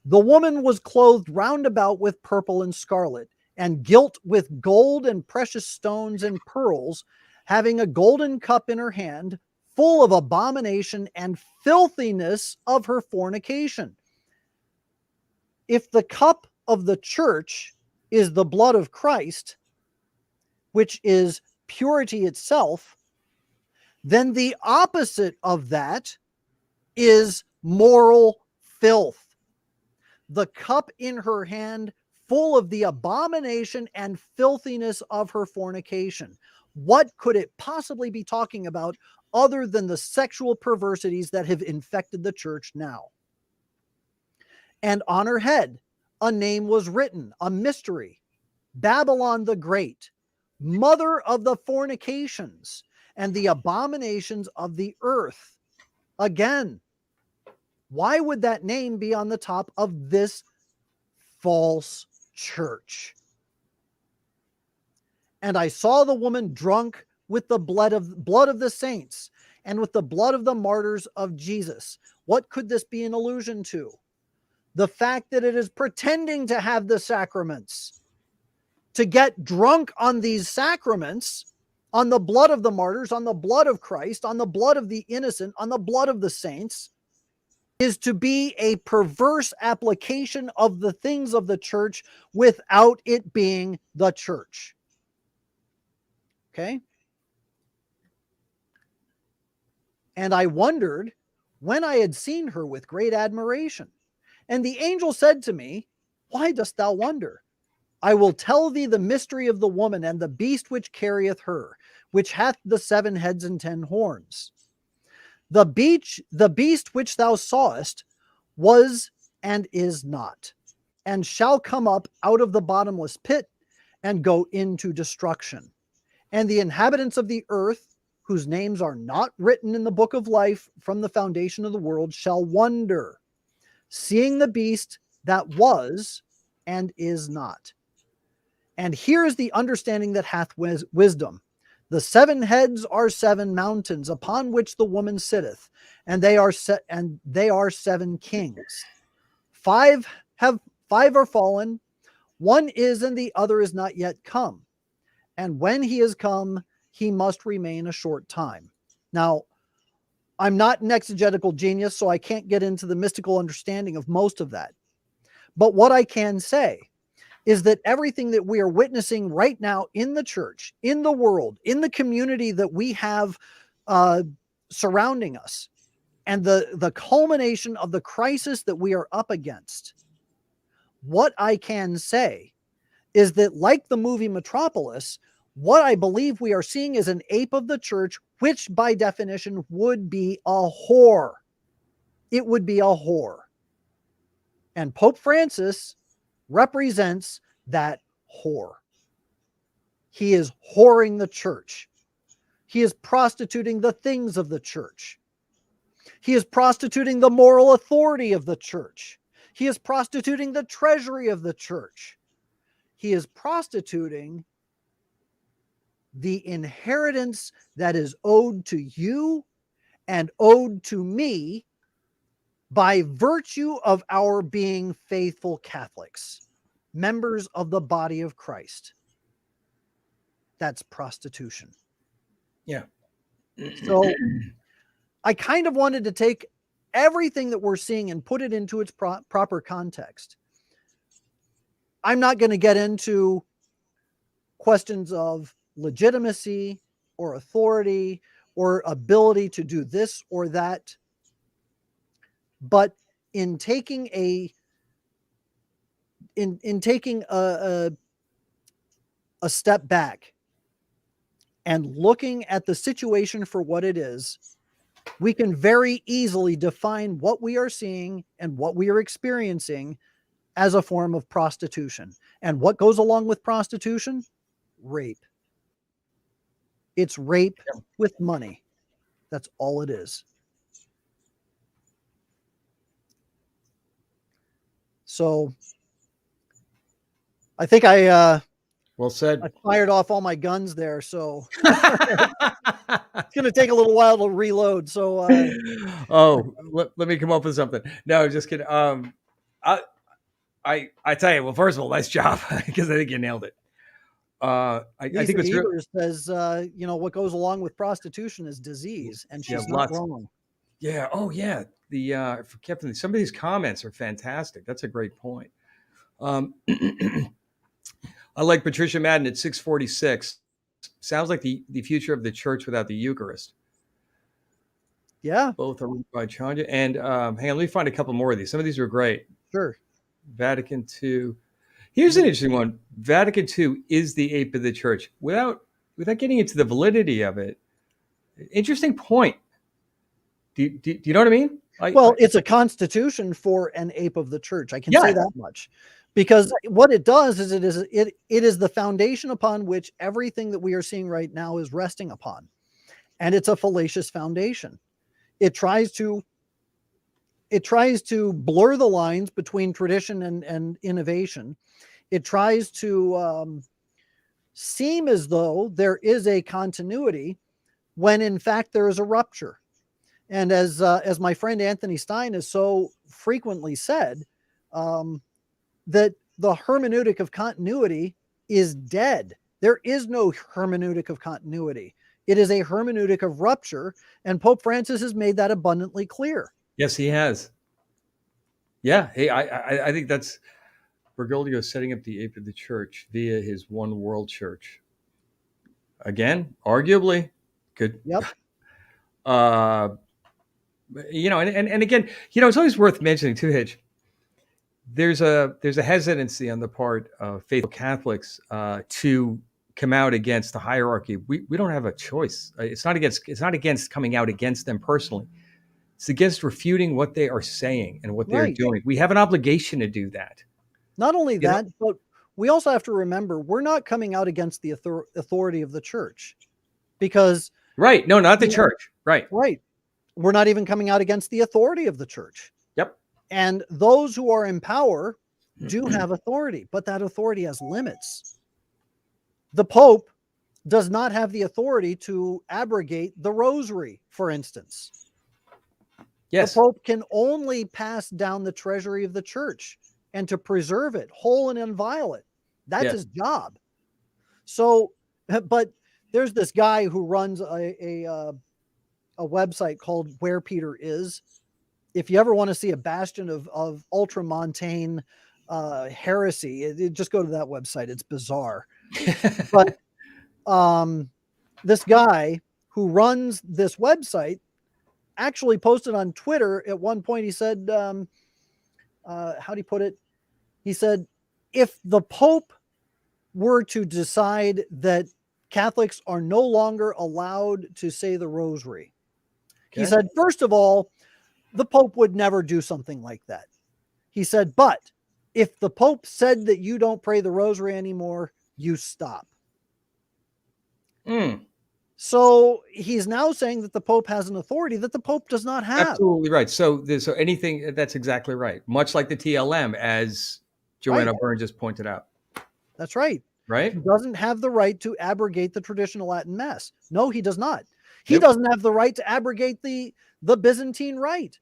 Speaker 1: The woman was clothed round about with purple and scarlet, and gilt with gold and precious stones and pearls, having a golden cup in her hand, full of abomination and filthiness of her fornication. If the cup of the church is the blood of Christ, which is purity itself, then the opposite of that is moral filth. The cup in her hand, full of the abomination and filthiness of her fornication. What could it possibly be talking about other than the sexual perversities that have infected the church now? And on her head, a name was written, a mystery, Babylon the Great, mother of the fornications and the abominations of the earth. Again, why would that name be on the top of this false church? And I saw the woman drunk with the blood of the saints and with the blood of the martyrs of Jesus. What could this be an allusion to? The fact that it is pretending to have the sacraments, to get drunk on these sacraments, on the blood of the martyrs, on the blood of Christ, on the blood of the innocent, on the blood of the saints, is to be a perverse application of the things of the church without it being the church. Okay? And I wondered when I had seen her with great admiration. And the angel said to me, Why dost thou wonder? I will tell thee the mystery of the woman and the beast which carrieth her, which hath the 7 heads and 10 horns. The beast which thou sawest was and is not, and shall come up out of the bottomless pit and go into destruction. And the inhabitants of the earth, whose names are not written in the book of life from the foundation of the world, shall wonder, seeing the beast that was and is not. And here is the understanding that hath wisdom. The 7 heads are 7 mountains upon which the woman sitteth, and they are 7 kings. 5 are fallen, one is, and the other is not yet come. And when he is come, he must remain a short time. Now, I'm not an exegetical genius, so I can't get into the mystical understanding of most of that. But what I can say is that everything that we are witnessing right now in the church, in the world, in the community that we have surrounding us, and the culmination of the crisis that we are up against, what I can say is that, like the movie Metropolis, what I believe we are seeing is an ape of the church, which by definition would be a whore. It would be a whore. And Pope Francis represents that whore. He is whoring the church. He is prostituting the things of the church. He is prostituting the moral authority of the church. He is prostituting the treasury of the church. He is prostituting the inheritance that is owed to you and owed to me by virtue of our being faithful Catholics, members of the body of Christ. That's prostitution.
Speaker 2: Yeah.
Speaker 1: So I kind of wanted to take everything that we're seeing and put it into its proper context. I'm not going to get into questions of legitimacy or authority or ability to do this or that. But in taking a step back and looking at the situation for what it is, we can very easily define what we are seeing and what we are experiencing as a form of prostitution. And what goes along with prostitution? Rape. It's rape with money. That's all it is. So I think
Speaker 2: well said.
Speaker 1: I fired off all my guns there, so it's going to take a little while to reload. So
Speaker 2: let me come up with something. No, just kidding. I tell you, well, first of all, nice job, because I think you nailed it. I think it's
Speaker 1: Ebers says, what goes along with prostitution is disease, and she's not wrong.
Speaker 2: Yeah. Oh, yeah. Some of these comments are fantastic. That's a great point. I like Patricia Madden at 646. Sounds like the future of the church without the Eucharist.
Speaker 1: Yeah.
Speaker 2: Both are by Chanja. And hang on, let me find a couple more of these. Some of these are great.
Speaker 1: Sure.
Speaker 2: Vatican II. Here's an interesting one. Vatican II is the ape of the church. Without getting into the validity of it, interesting point. Do you know what I mean?
Speaker 1: It's a constitution for an ape of the church. I can say that much. Because what it does is it is the foundation upon which everything that we are seeing right now is resting upon. And it's a fallacious foundation. It tries to blur the lines between tradition and innovation. It tries to seem as though there is a continuity when in fact there is a rupture. And as my friend Anthony Stein has so frequently said, that the hermeneutic of continuity is dead. There is no hermeneutic of continuity. It is a hermeneutic of rupture, and Pope Francis has made that abundantly clear.
Speaker 2: Yes, he has. Yeah, hey, I think that's Bergoglio setting up the ape of the church via his one world church. Again, arguably, good.
Speaker 1: Yep.
Speaker 2: And again, it's always worth mentioning too, Hitch. there's a hesitancy on the part of faithful Catholics to come out against the hierarchy. We don't have a choice. It's not against coming out against them personally. It's against refuting what they are saying and what they're doing. We have an obligation to do that.
Speaker 1: Not only that, but we also have to remember we're not coming out against the authority of the church, because
Speaker 2: right. No, not the church. Right.
Speaker 1: Right. We're not even coming out against the authority of the church.
Speaker 2: Yep.
Speaker 1: And those who are in power do have authority, but that authority has limits. The Pope does not have the authority to abrogate the rosary, for instance.
Speaker 2: Yes.
Speaker 1: The Pope can only pass down the treasury of the church and to preserve it whole and inviolate. That's his job. So, but there's this guy who runs a website called Where Peter Is. If you ever want to see a bastion of ultramontane heresy, just go to that website. It's bizarre. But this guy who runs this website actually posted on Twitter at one point. He said, how'd he put it? He said, if the Pope were to decide that Catholics are no longer allowed to say the rosary, he said, first of all, the Pope would never do something like that. He said, but if the Pope said that you don't pray the rosary anymore, you stop. So he's now saying that the Pope has an authority that the Pope does not have.
Speaker 2: Absolutely right. So anything, that's exactly right. Much like the TLM, as Joanna Byrne just pointed out.
Speaker 1: That's right.
Speaker 2: Right.
Speaker 1: He doesn't have the right to abrogate the traditional Latin Mass. No, he does not. He doesn't have the right to abrogate the Byzantine rite.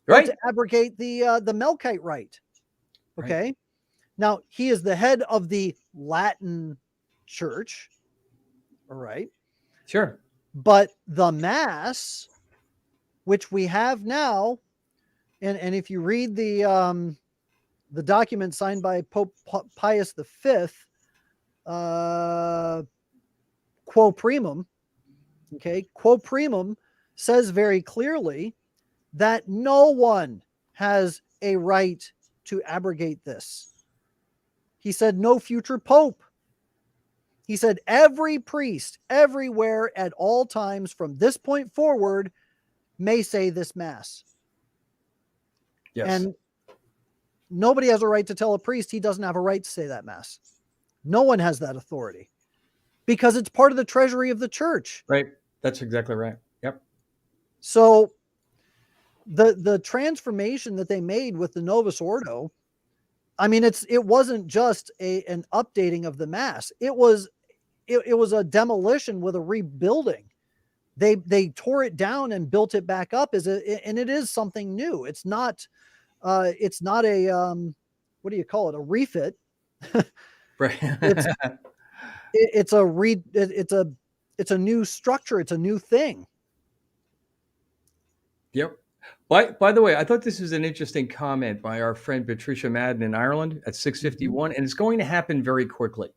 Speaker 1: Right. To abrogate the Melkite rite. Okay. Right. Now, he is the head of the Latin Church. All right.
Speaker 2: Sure.
Speaker 1: But the Mass, which we have now, and if you read the document signed by Pope Pius V, Quo Primum, Quo Primum says very clearly that no one has a right to abrogate this. He said no future pope. He said every priest, everywhere, at all times, from this point forward, may say this Mass. Yes. And nobody has a right to tell a priest he doesn't have a right to say that Mass. No one has that authority because it's part of the treasury of the church.
Speaker 2: Right. That's exactly right. Yep.
Speaker 1: So the transformation that they made with the Novus Ordo, I mean, it wasn't just an updating of the Mass. It was a demolition with a rebuilding. They tore it down and built it back up and it is something new. It's not a what do you call it? A refit.
Speaker 2: Right.
Speaker 1: it's a new structure. It's a new thing.
Speaker 2: Yep. By the way, I thought this was an interesting comment by our friend Patricia Madden in Ireland at 651, and it's going to happen very quickly.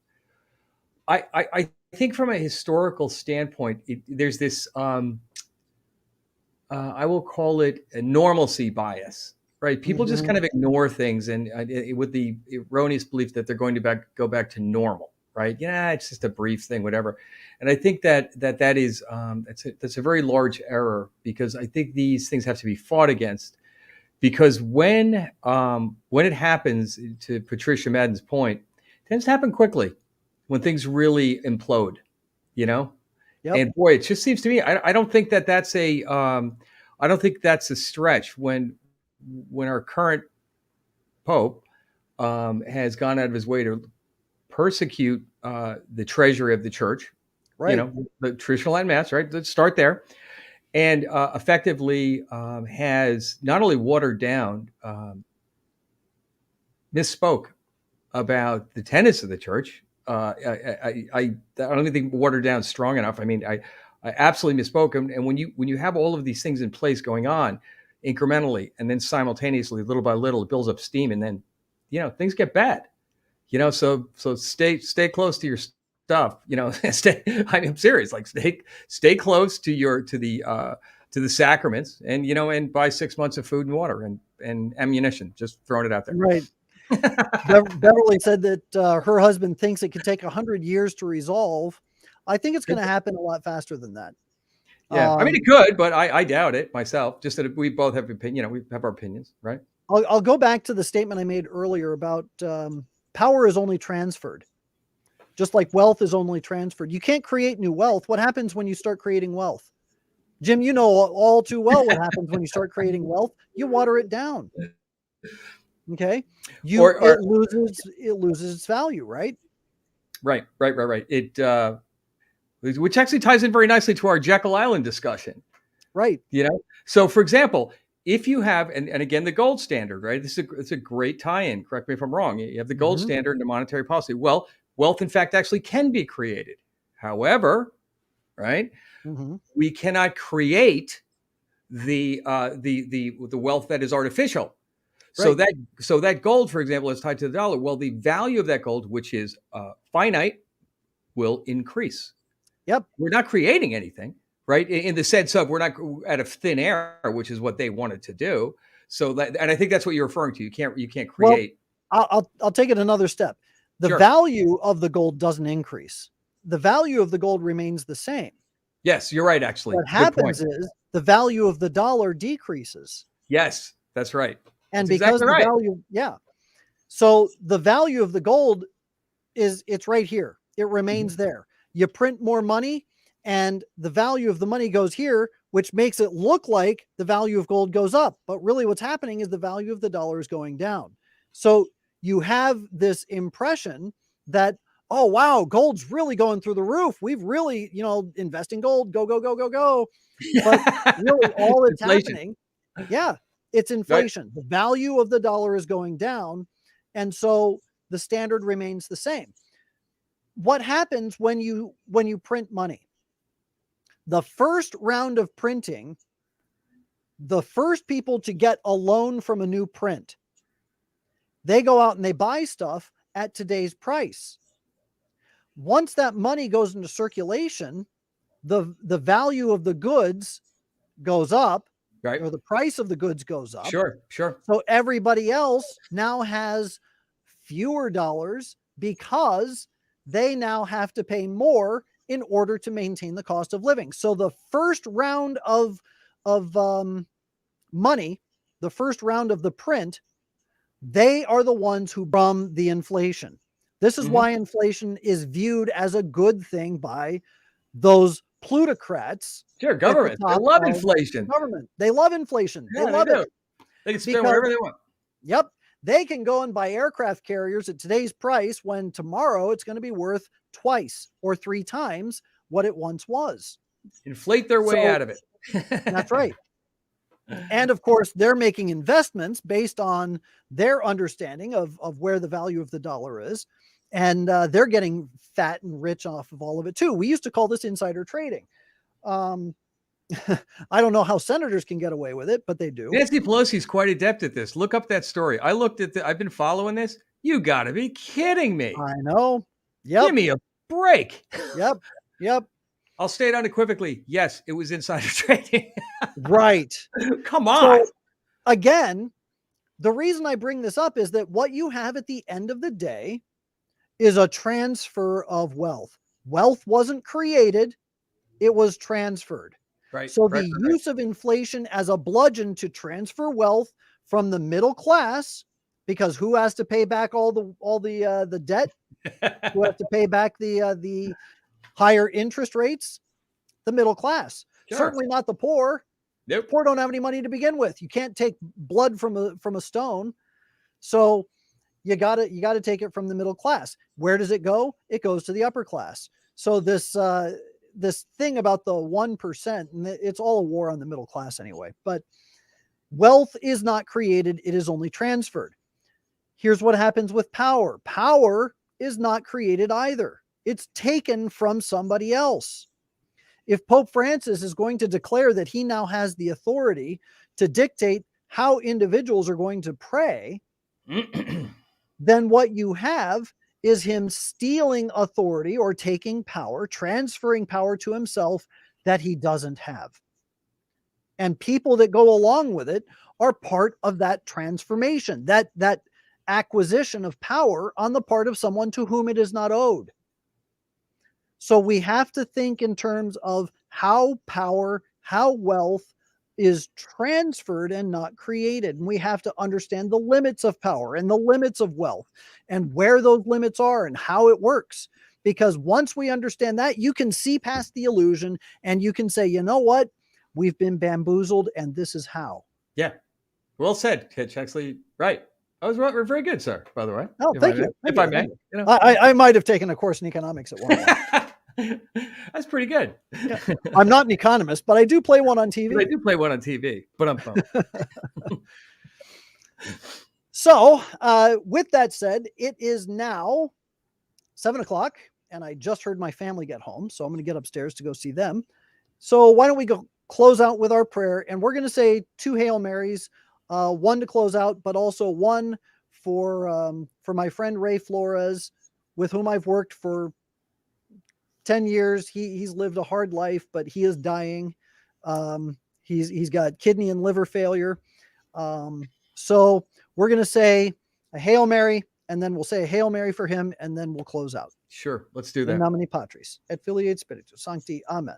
Speaker 2: I think from a historical standpoint, there's this, I will call it a normalcy bias, right? People just kind of ignore things and with the erroneous belief that they're going to go back to normal, right? Yeah, it's just a brief thing, whatever. And I think that is that's a very large error, because I think these things have to be fought against. Because when it happens, to Patricia Madden's point, it tends to happen quickly when things really implode, Yep. And boy, it just seems to me, I don't think that's a stretch when our current Pope has gone out of his way to persecute the treasury of the church, right? The traditional Latin Mass, right? Let's start there. And effectively has not only watered down, misspoke about the tenets of the church. I don't even think watered down strong enough. I mean, I absolutely misspoke. And when you have all of these things in place going on incrementally, and then simultaneously, little by little, it builds up steam, and then things get bad. So stay close to your stuff. I'm serious. Like stay close to the sacraments, and and buy 6 months of food and water and ammunition. Just throwing it out there.
Speaker 1: Right. Beverly said that her husband thinks it could take 100 years to resolve. I think it's going to happen a lot faster than that.
Speaker 2: Yeah, I mean, it could, but I doubt it myself. Just that we both have opinion, we have our opinions, right?
Speaker 1: I'll go back to the statement I made earlier about power is only transferred, just like wealth is only transferred. You can't create new wealth. What happens when you start creating wealth? Jim, you know all too well what happens when you start creating wealth. You water it down. Okay, it loses its value, right?
Speaker 2: Right. It which actually ties in very nicely to our Jekyll Island discussion.
Speaker 1: Right.
Speaker 2: So for example, if you have, and again, the gold standard, right? It's a great tie-in. Correct me if I'm wrong. You have the gold standard in the monetary policy. Well, wealth, in fact, actually can be created. However, right, we cannot create the wealth that is artificial. Right. So that gold, for example, is tied to the dollar. Well, the value of that gold, which is finite, will increase.
Speaker 1: Yep.
Speaker 2: We're not creating anything, right? In the sense of we're not out of thin air, which is what they wanted to do. So that, and I think that's what you're referring to. You can't create.
Speaker 1: Well, I'll take it another step. The value of the gold doesn't increase. The value of the gold remains the same.
Speaker 2: Yes, you're right. Actually,
Speaker 1: what happens is the value of the dollar decreases.
Speaker 2: Yes, that's right.
Speaker 1: And that's because exactly the value, so the value of the gold it's right here. It remains there. You print more money and the value of the money goes here, which makes it look like the value of gold goes up. But really what's happening is the value of the dollar is going down. So you have this impression that, oh, wow, gold's really going through the roof. We've really, invest in gold, go, go, go, go, go. But really all it's happening, it's inflation. Right. The value of the dollar is going down. And so the standard remains the same. What happens when you print money? The first round of printing, the first people to get a loan from a new print, they go out and they buy stuff at today's price. Once that money goes into circulation, the value of the goods goes up,
Speaker 2: right?
Speaker 1: Or the price of the goods goes up.
Speaker 2: Sure.
Speaker 1: So everybody else now has fewer dollars because they now have to pay more in order to maintain the cost of living. So the first round of money, the first round of the print, they are the ones who brought the inflation. This is why inflation is viewed as a good thing by those plutocrats.
Speaker 2: Sure, government. They love inflation.
Speaker 1: Government. They love inflation.
Speaker 2: Yeah,
Speaker 1: they love it.
Speaker 2: They can spend whatever they want.
Speaker 1: Yep. They can go and buy aircraft carriers at today's price when tomorrow it's going to be worth twice or three times what it once was.
Speaker 2: Inflate their way out of it.
Speaker 1: That's right. And of course, they're making investments based on their understanding of where the value of the dollar is. And they're getting fat and rich off of all of it too. We used to call this insider trading. I don't know how senators can get away with it, but they do.
Speaker 2: Nancy Pelosi's quite adept at this. Look up that story. I've been following this. You gotta be kidding me.
Speaker 1: I know. Yep.
Speaker 2: Give me a break.
Speaker 1: Yep.
Speaker 2: I'll state unequivocally, yes, it was insider trading.
Speaker 1: Right.
Speaker 2: Come on.
Speaker 1: So, again, the reason I bring this up is that what you have at the end of the day is a transfer of wealth. Wealth wasn't created, it was transferred.
Speaker 2: Right.
Speaker 1: So the use of inflation as a bludgeon to transfer wealth from the middle class, because who has to pay back all the debt? Who has to pay back the higher interest rates? The middle class. Sure. Certainly not the poor.
Speaker 2: Nope.
Speaker 1: The poor don't have any money to begin with. You can't take blood from a stone. So you gotta take it from the middle class. Where does it go? It goes to the upper class. So this thing about the 1%, and it's all a war on the middle class anyway, but wealth is not created. It is only transferred. Here's what happens with power. Power is not created either. It's taken from somebody else. If Pope Francis is going to declare that he now has the authority to dictate how individuals are going to pray, then what you have is him stealing authority or taking power, transferring power to himself that he doesn't have. And people that go along with it are part of that transformation, that acquisition of power on the part of someone to whom it is not owed. So we have to think in terms of how power, how wealth is transferred and not created. And we have to understand the limits of power and the limits of wealth and where those limits are and how it works. Because once we understand that, you can see past the illusion and you can say, you know what? We've been bamboozled and this is how.
Speaker 2: Yeah. Well said, Hitch. Actually, right. I was very good, sir, by the way.
Speaker 1: Oh, thank you.
Speaker 2: If I may. You know.
Speaker 1: I might have taken a course in economics at one point.
Speaker 2: That's pretty good.
Speaker 1: Yeah. I'm not an economist, but I do play one on TV.
Speaker 2: I do play one on TV, but I'm pumped.
Speaker 1: So, with that said, it is now 7:00, and I just heard my family get home, so I'm going to get upstairs to go see them. So, why don't we go close out with our prayer, and we're going to say 2 Hail Marys, one to close out, but also one for my friend Ray Flores, with whom I've worked for 10 years. He's lived a hard life, but he is dying. He's got kidney and liver failure. So we're going to say a Hail Mary, and then we'll say a Hail Mary for him, and then we'll close out.
Speaker 2: Sure. Let's do that.
Speaker 1: In nomine Patris, et Filii et Spiritus Sancti. Amen.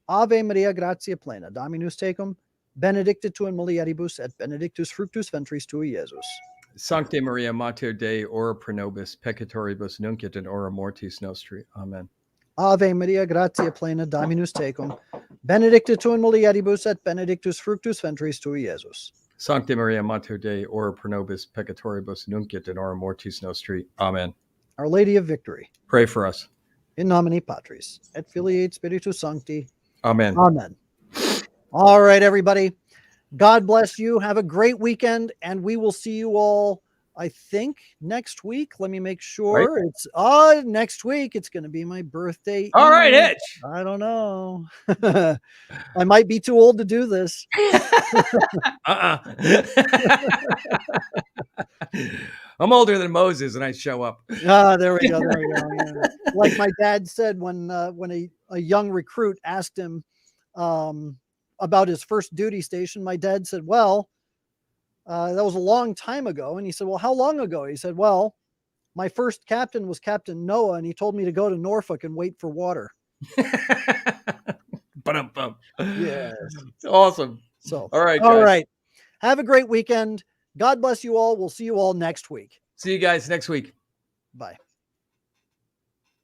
Speaker 1: Ave Maria, gratia plena, Dominus tecum, benedicta tu in mulieribus, et benedictus fructus ventris tui, Iesus.
Speaker 2: Sancte Maria, Mater Dei, ora pro nobis peccatoribus, nunc et in hora mortis nostri. Amen.
Speaker 1: Ave Maria, gratia plena, Dominus tecum, benedicta tu in mulieribus, et benedictus fructus ventris tui, Iesus.
Speaker 2: Sancte Maria, Mater Dei, ora pro nobis peccatoribus, nunc et in hora mortis nostri. Amen.
Speaker 1: Our Lady of Victory,
Speaker 2: pray for us.
Speaker 1: In nomine Patris, et Filii et Spiritus Sancti.
Speaker 2: Amen.
Speaker 1: Amen. All right, everybody. God bless you. Have a great weekend, and we will see you all, I think, next week. Let me make sure. Right. It's next week. It's going to be my birthday.
Speaker 2: All right, Hitch.
Speaker 1: I don't know. I might be too old to do this.
Speaker 2: I'm older than Moses, and I show up.
Speaker 1: There we go. There we go. Yeah. Like my dad said when a young recruit asked him about his first duty station, my dad said, well, that was a long time ago. And he said, well, how long ago? He said, well, my first captain was Captain Noah, and he told me to go to Norfolk and wait for water.
Speaker 2: Yes. Awesome.
Speaker 1: So,
Speaker 2: all right.
Speaker 1: All right. Have a great weekend. God bless you all. We'll see you all next week.
Speaker 2: See you guys next week.
Speaker 1: Bye.